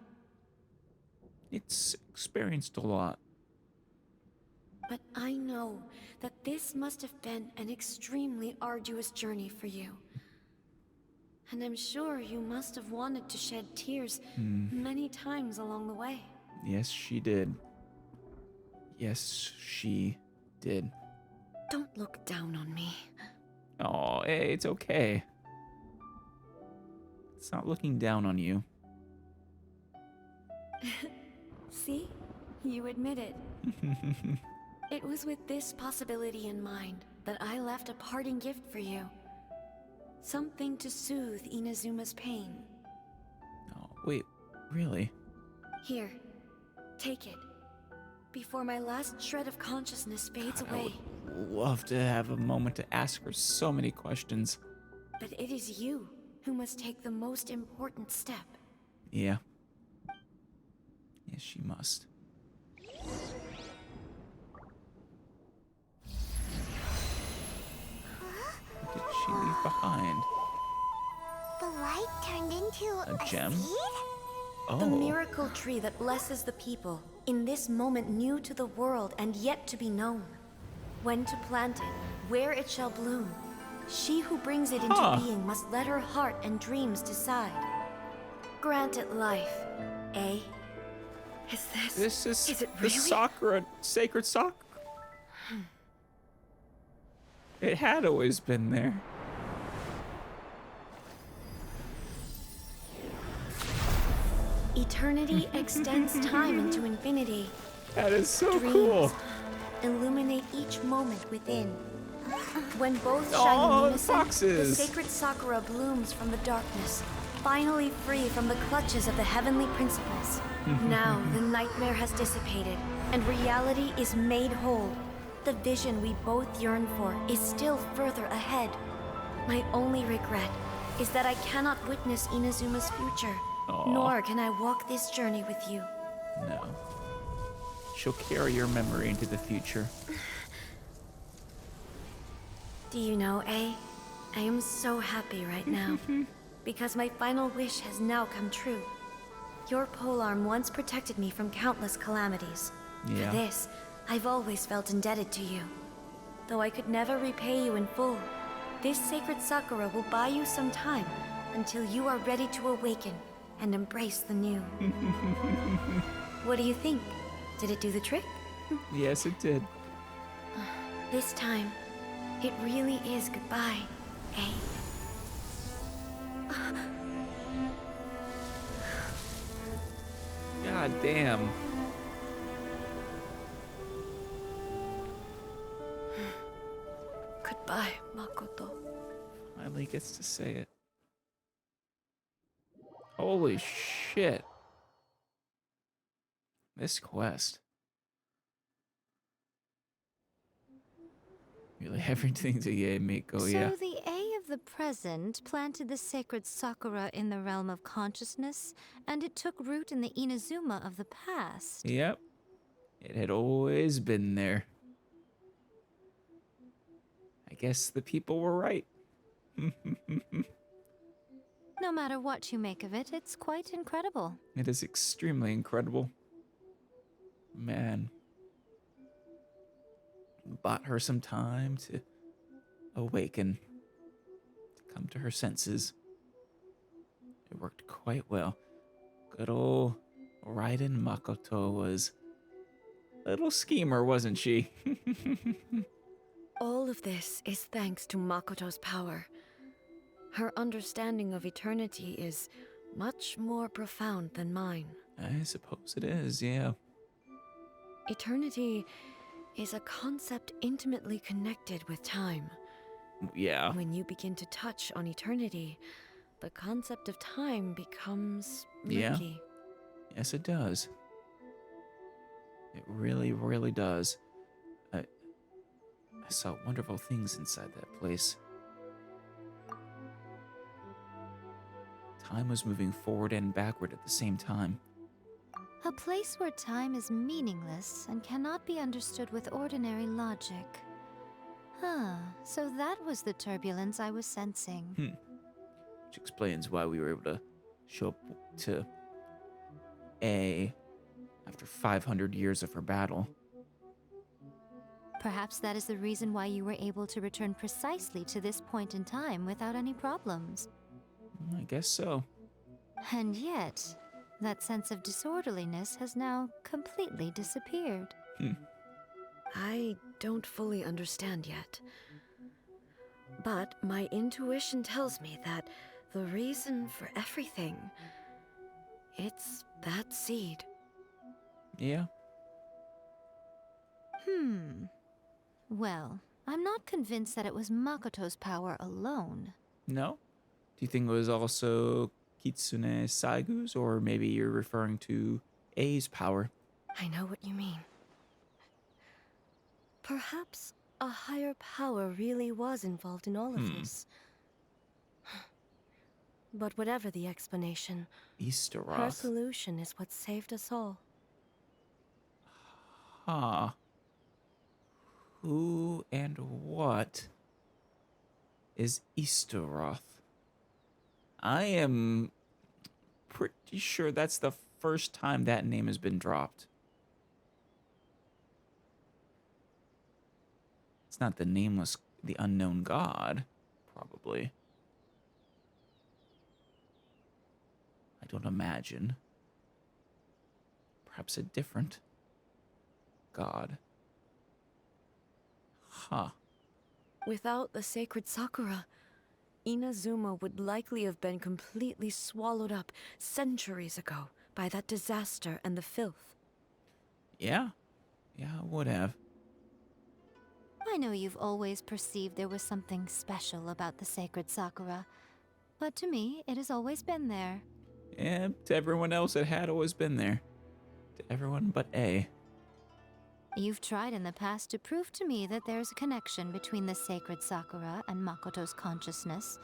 It's experienced a lot. But I know that this must have been an extremely arduous journey for you. And I'm sure you must have wanted to shed tears many times along the way. Yes, she did. Yes, she did. Don't look down on me. Oh, hey, it's okay. It's not looking down on you. See? You admit it. It was with this possibility in mind that I left a parting gift for you. Something to soothe Inazuma's pain. Oh, wait, really? Here, take it. Before my last shred of consciousness fades God, I away. would love to have a moment to ask her so many questions. But it is you who must take the most important step. Yeah. Yes, she must. What did she leave behind? The light turned into A gem? seed? Oh. The miracle tree that blesses the people, in this moment new to the world and yet to be known. When to plant it, where it shall bloom. She who brings it into being must let her heart and dreams decide. Grant it life, eh? This is it the really? Sakura, sacred Sakura. It had always been there. Eternity extends time into infinity. That is so Dreams cool. illuminate each moment within. When both Oh, shine in the unison, foxes. the sacred Sakura blooms from the darkness, finally free from the clutches of the heavenly principles. Now the nightmare has dissipated, and reality is made whole. The vision we both yearn for is still further ahead. My only regret is that I cannot witness Inazuma's future, nor can I walk this journey with you. No. She'll carry your memory into the future. Do you know, A? I am so happy right now, because my final wish has now come true. Your polearm once protected me from countless calamities. Yeah. For this, I've always felt indebted to you. Though I could never repay you in full, this sacred Sakura will buy you some time until you are ready to awaken and embrace the new. What do you think? Did it do the trick? Yes, it did. This time, it really is goodbye, eh? God damn. Goodbye, Makoto. Finally gets to say it. Holy shit. This quest. Really everything to make go, So yeah. the A of the present planted the sacred Sakura in the realm of consciousness, and it took root in the Inazuma of the past. Yep. It had always been there. I guess the people were right. No matter what you make of it, it's quite incredible. It is extremely incredible. Man. Bought her some time to awaken, to come to her senses. It worked quite well. Good old Raiden Makoto was a little schemer, wasn't she? All of this is thanks to Makoto's power. Her understanding of eternity is much more profound than mine. I suppose it is, yeah. Eternity is a concept intimately connected with time. Yeah. When you begin to touch on eternity, the concept of time becomes Yeah. murky. Yes, it does. It really, really does. I saw wonderful things inside that place. Time was moving forward and backward at the same time. A place where time is meaningless and cannot be understood with ordinary logic. Huh, so that was the turbulence I was sensing. Which explains why we were able to show up to A after 500 years of her battle. Perhaps that is the reason why you were able to return precisely to this point in time without any problems. I guess so. And yet, that sense of disorderliness has now completely disappeared. I don't fully understand yet. But my intuition tells me that the reason for everything, it's that seed. Yeah. Well, I'm not convinced that it was Makoto's power alone. No? Do you think it was also Kitsune Saigu's, or maybe you're referring to A's power? I know what you mean. Perhaps a higher power really was involved in all of this. But whatever the explanation, her Easteroth. solution is what saved us all. Huh. Who and what is Easteroth? I am pretty sure that's the first time that name has been dropped. It's not the nameless, the unknown god, probably. I don't imagine. Perhaps a different god. Huh. Without the sacred Sakura, Inazuma would likely have been completely swallowed up centuries ago by that disaster and the filth. Yeah. Yeah, I would have. I know you've always perceived there was something special about the sacred Sakura, but to me, it has always been there. Yeah, to everyone else, it had always been there. To everyone but A. You've tried in the past to prove to me that there's a connection between the sacred Sakura and Makoto's consciousness,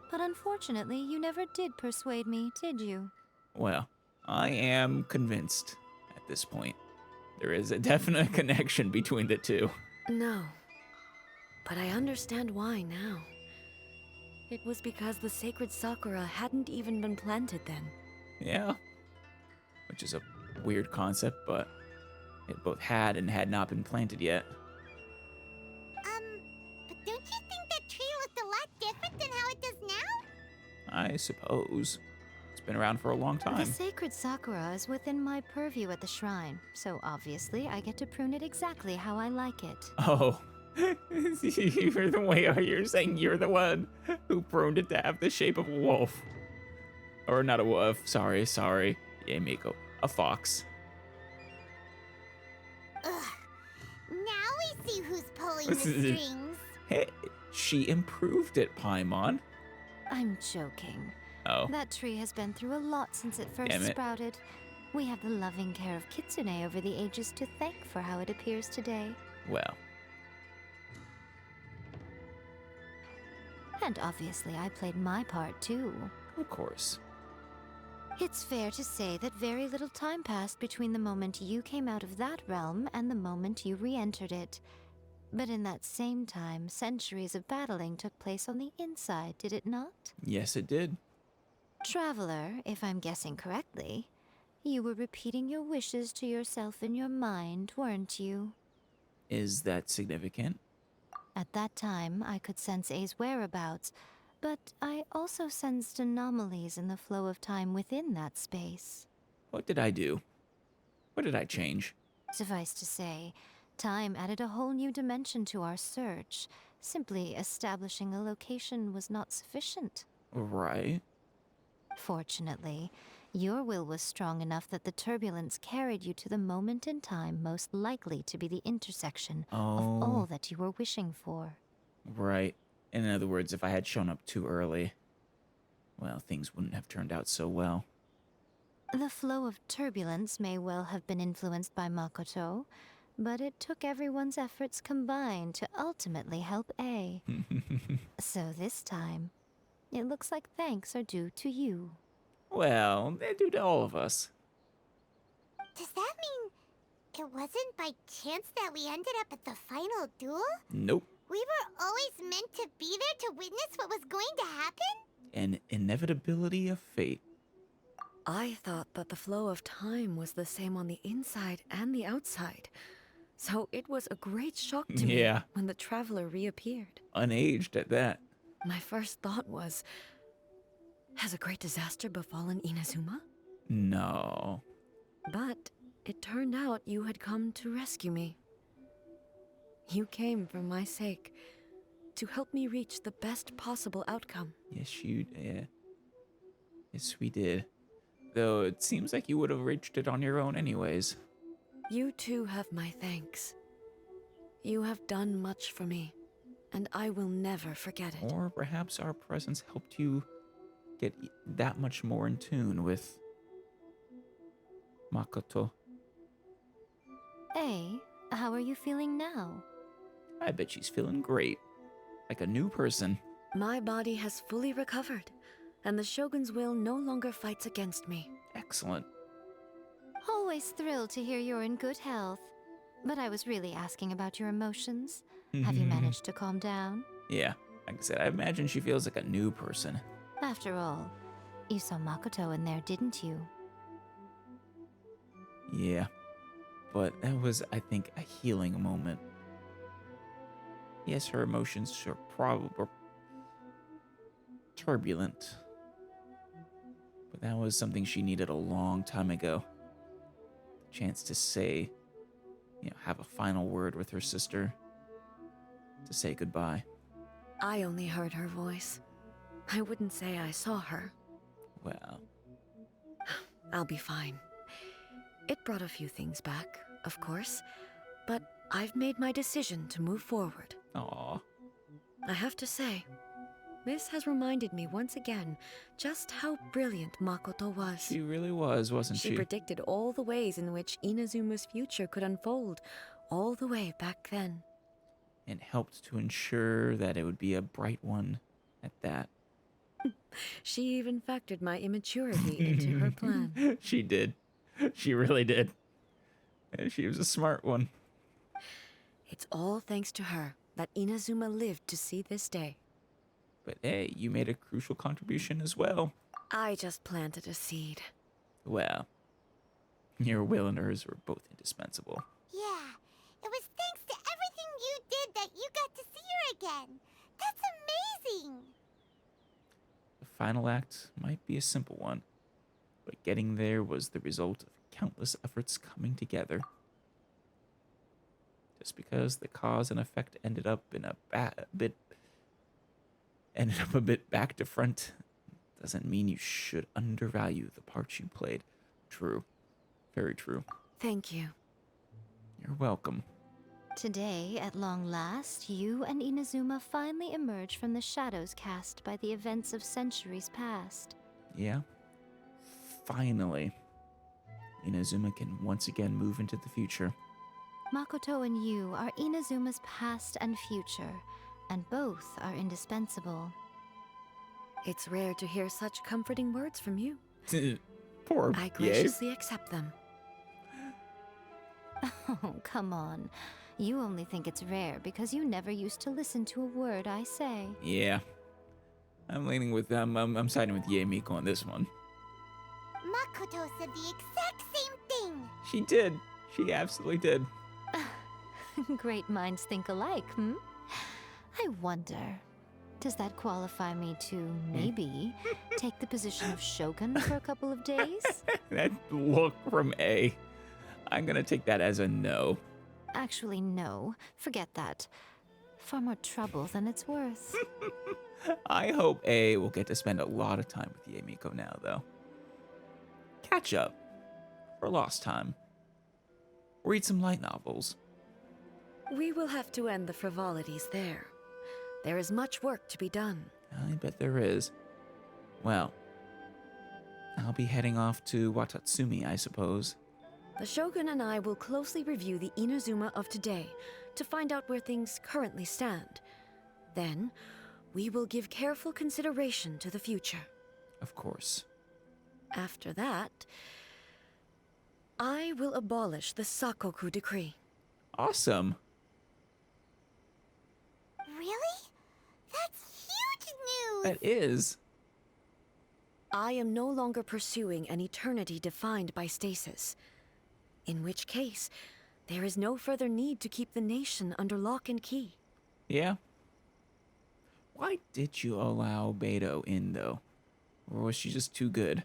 but unfortunately, you never did persuade me, did you? Well, I am convinced at this point. There is a definite connection between the two. No, but I understand why now. It was because the sacred Sakura hadn't even been planted then. Yeah. Which is a weird concept, but it both had and had not been planted yet. But don't you think that tree looked a lot different than how it does now? I suppose. It's been around for a long The time. sacred Sakura is within my purview at the shrine, so obviously I get to prune it exactly how I like it. Oh. You're the way you're saying you're the one who pruned it to have the shape of a wolf. Or not a wolf, sorry. Yeah, Miko. A fox. Ugh. Now we see who's pulling the strings. Hey, she improved it, Paimon. I'm joking. Oh. That tree has been through a lot since it first Damn it. sprouted. We have the loving care of Kitsune over the ages to thank for how it appears today. Well. And obviously I played my part too. Of course. It's fair to say that very little time passed between the moment you came out of that realm and the moment you re-entered it. But in that same time, centuries of battling took place on the inside, did it not? Yes, it did. Traveler, if I'm guessing correctly, you were repeating your wishes to yourself in your mind, weren't you? Is that significant? At that time, I could sense A's whereabouts, but I also sensed anomalies in the flow of time within that space. What did I do? What did I change? Suffice to say, time added a whole new dimension to our search. Simply establishing a location was not sufficient. Right. Fortunately, your will was strong enough that the turbulence carried you to the moment in time most likely to be the intersection of all that you were wishing for. Right. In other words, if I had shown up too early, well, things wouldn't have turned out so well. The flow of turbulence may well have been influenced by Makoto, but it took everyone's efforts combined to ultimately help A. So this time, it looks like thanks are due to you. Well, they're due to all of us. Does that mean it wasn't by chance that we ended up at the final duel? Nope. We were always meant to be there to witness what was going to happen? An inevitability of fate. I thought that the flow of time was the same on the inside and the outside. So it was a great shock to me when the traveler reappeared. Unaged at that. My first thought was, has a great disaster befallen Inazuma? No. But it turned out you had come to rescue me. You came for my sake, to help me reach the best possible outcome. Yes, you did. Yes, we did. though it seems like you would have reached it on your own anyways. You too have my thanks. You have done much for me, and I will never forget it. Or perhaps our presence helped you get that much more in tune with Makoto. Hey, how are you feeling now? I bet she's feeling great. Like a new person. My body has fully recovered, and the Shogun's will no longer fights against me. Excellent. Always thrilled to hear you're in good health. But I was really asking about your emotions. Have you managed to calm down? Yeah, like I said, I imagine she feels like a new person. After all, you saw Makoto in there, didn't you? Yeah, but that was, I think, a healing moment. Yes, her emotions are probably turbulent, but that was something she needed a long time ago. The chance to say, have a final word with her sister, to say goodbye. I only heard her voice. I wouldn't say I saw her. Well, I'll be fine. It brought a few things back, of course, but I've made my decision to move forward. aw, I have to say, this has reminded me once again just how brilliant Makoto was. she really was, wasn't She she? predicted all the ways in which Inazuma's future could unfold, all the way back then. And helped to ensure that it would be a bright one at that. She even factored my immaturity into her plan. She did. She really did. And she was a smart one. It's all thanks to her that Inazuma lived to see this day. But hey, you made a crucial contribution as well. I just planted a seed. Well, your will and hers were both indispensable. Yeah, it was thanks to everything you did that you got to see her again. That's amazing. The final act might be a simple one, but getting there was the result of countless efforts coming together. Just because the cause and effect ended up a bit back to front doesn't mean you should undervalue the part you played. True. Very true. Thank you. You're welcome. Today, at long last, you and Inazuma finally emerge from the shadows cast by the events of centuries past. Yeah. Finally. Inazuma can once again move into the future. Makoto and you are Inazuma's past and future, and both are indispensable. It's rare to hear such comforting words from you. Poor I Yae. graciously accept them. Oh, come on. You only think it's rare because you never used to listen to a word I say. Yeah. I'm leaning with them. I'm siding with Yae Miko on this one. Makoto said the exact same thing. She did. She absolutely did. Great minds think alike, hmm? I wonder, does that qualify me to maybe take the position of Shogun for a couple of days? That look from A. I'm gonna take that as a no. Actually, no. Forget that. Far more trouble than it's worth. I hope A will get to spend a lot of time with Yae Miko now, though. Catch up. For lost time. Read some light novels. We will have to end the frivolities there. There is much work to be done. I bet there is. Well, I'll be heading off to Watatsumi, I suppose. The Shogun and I will closely review the Inazuma of today to find out where things currently stand. Then, we will give careful consideration to the future. Of course. After that, I will abolish the Sakoku decree. Awesome. Really? That's huge news! That is. I am no longer pursuing an eternity defined by stasis. In which case, there is no further need to keep the nation under lock and key. Yeah. Why did you allow Beto in, though? Or was she just too good?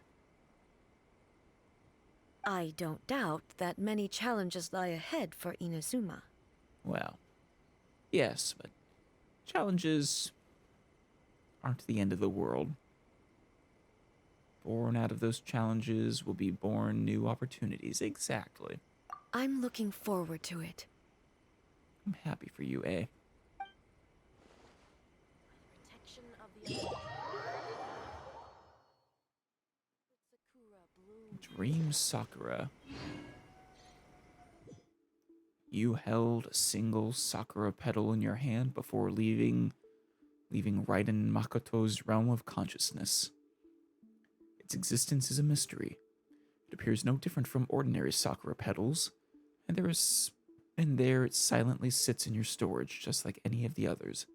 I don't doubt that many challenges lie ahead for Inazuma. Well, yes, but challenges aren't the end of the world. Born out of those challenges will be born new opportunities. Exactly. I'm looking forward to it. I'm happy for you, eh? Protection of the Dream Sakura. You held a single Sakura petal in your hand before leaving Raiden Makoto's realm of consciousness. Its existence is a mystery. It appears no different from ordinary Sakura petals, and there it silently sits in your storage, just like any of the others.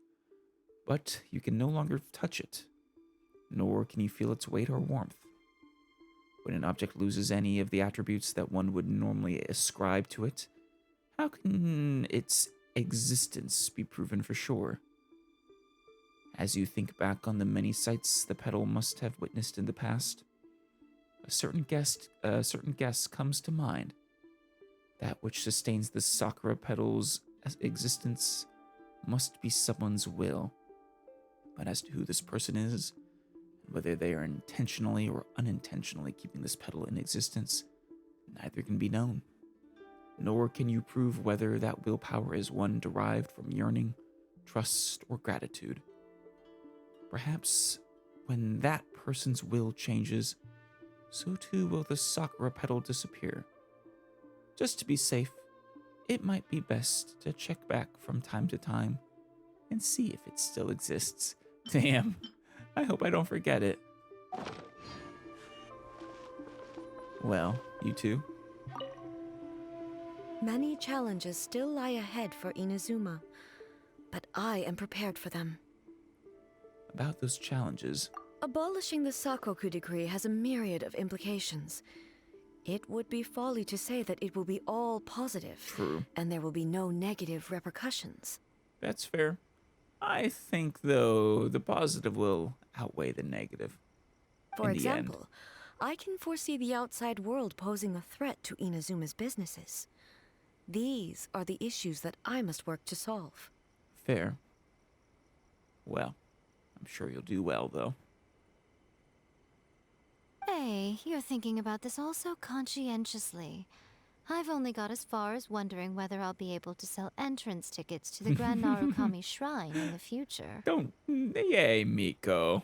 But you can no longer touch it, nor can you feel its weight or warmth. When an object loses any of the attributes that one would normally ascribe to it, how can its existence be proven for sure? As you think back on the many sights the petal must have witnessed in the past, a certain guess comes to mind. That which sustains the Sakura petal's existence must be someone's will. But as to who this person is, and whether they are intentionally or unintentionally keeping this petal in existence, neither can be known. Nor can you prove whether that willpower is one derived from yearning, trust, or gratitude. Perhaps when that person's will changes, so too will the Sakura petal disappear. Just to be safe, it might be best to check back from time to time and see if it still exists. Damn, I hope I don't forget it. Well, you two? Many challenges still lie ahead for Inazuma, but I am prepared for them. About those challenges. Abolishing the Sakoku decree has a myriad of implications. It would be folly to say that it will be all positive. True. And there will be no negative repercussions. That's fair. I think, though, the positive will outweigh the negative. For in the end. example, I can foresee the outside world posing a threat to Inazuma's businesses. These are the issues that I must work to solve. Fair. Well, I'm sure you'll do well, though. Hey, you're thinking about this all so conscientiously. I've only got as far as wondering whether I'll be able to sell entrance tickets to the Grand Narukami Shrine in the future. Don't. Yay, Miko.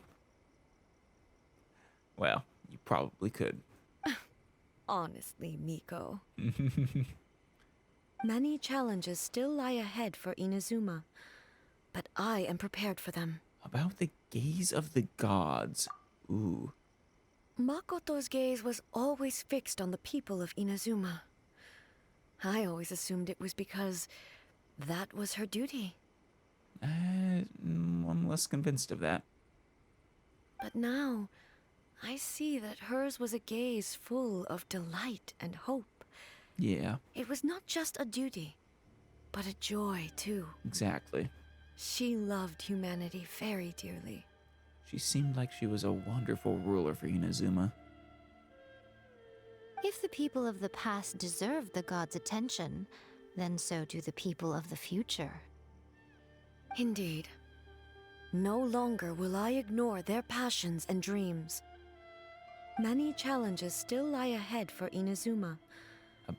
Well, you probably could. Honestly, Miko. Many challenges still lie ahead for Inazuma, but I am prepared for them. About the gaze of the gods. Ooh. Makoto's gaze was always fixed on the people of Inazuma. I always assumed it was because that was her duty. I'm less convinced of that. But now, I see that hers was a gaze full of delight and hope. Yeah, It was not just a duty, but a joy, too. exactly. She loved humanity very dearly. She seemed like she was a wonderful ruler for Inazuma. If the people of the past deserve the gods' attention, then so do the people of the future. Indeed. No longer will I ignore their passions and dreams. Many challenges still lie ahead for Inazuma,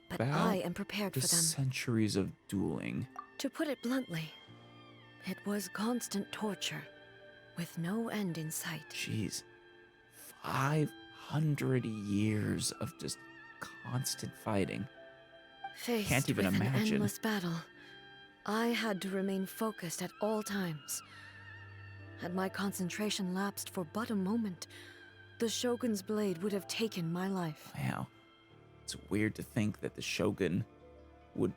but I am prepared the for them. centuries of dueling. To put it bluntly, it was constant torture, with no end in sight. Jeez. 500 years of just constant fighting. Faced Can't even with imagine. an endless battle, I had to remain focused at all times. Had my concentration lapsed for but a moment, the Shogun's blade would have taken my life. Wow. It's weird to think that the Shogun would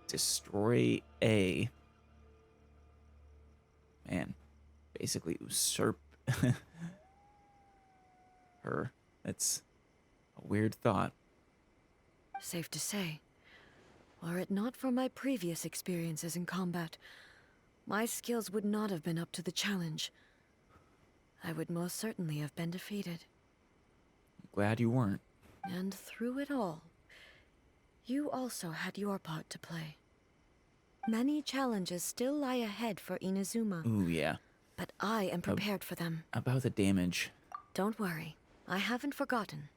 destroy basically usurp her. That's a weird thought. Safe to say, were it not for my previous experiences in combat, my skills would not have been up to the challenge. I would most certainly have been defeated. Glad you weren't. And through it all, you also had your part to play. Many challenges still lie ahead for Inazuma, Ooh, yeah. but I am prepared for them. About the damage. Don't worry. I haven't forgotten.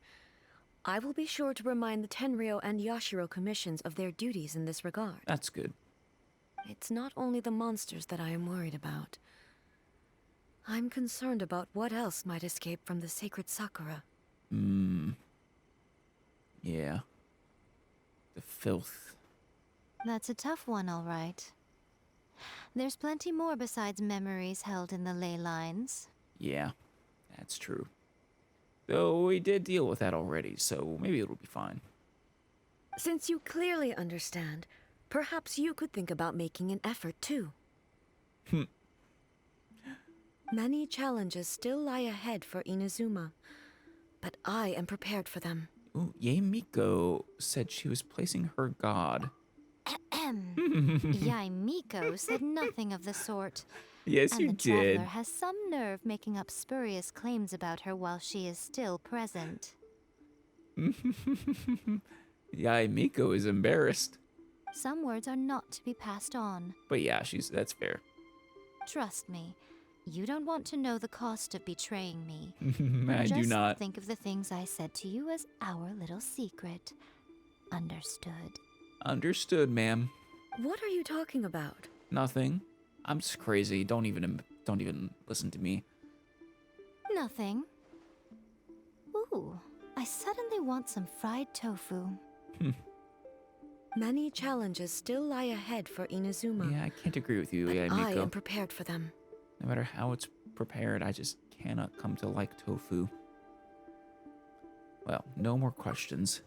I will be sure to remind the Tenryo and Yashiro commissions of their duties in this regard. That's good. It's not only the monsters that I am worried about. I'm concerned about what else might escape from the sacred Sakura. Yeah. The filth. That's a tough one, all right. There's plenty more besides memories held in the ley lines. Yeah, that's true. Though we did deal with that already, so maybe it'll be fine. Since you clearly understand, perhaps you could think about making an effort too. Many challenges still lie ahead for Inazuma, but I am prepared for them. Ooh, Yae Miko said she was placing her god. Yae Miko said nothing of the sort. Yes, And you the did. traveler has some nerve making up spurious claims about her while she is still present. Yae Miko is embarrassed. Some words are not to be passed on. But yeah, that's fair. Trust me, you don't want to know the cost of betraying me. I do Just not. think of the things I said to you as our little secret. Understood. Understood, ma'am. What are you talking about? Nothing. I'm just crazy. Don't even listen to me. Nothing. Ooh, I suddenly want some fried tofu. Many challenges still lie ahead for Inazuma. Yeah, I can't agree with you, but Yae I Miko. am prepared for them. No matter how it's prepared, I just cannot come to like tofu. Well, no more questions.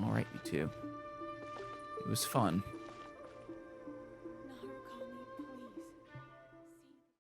Alright, you two. It was fun.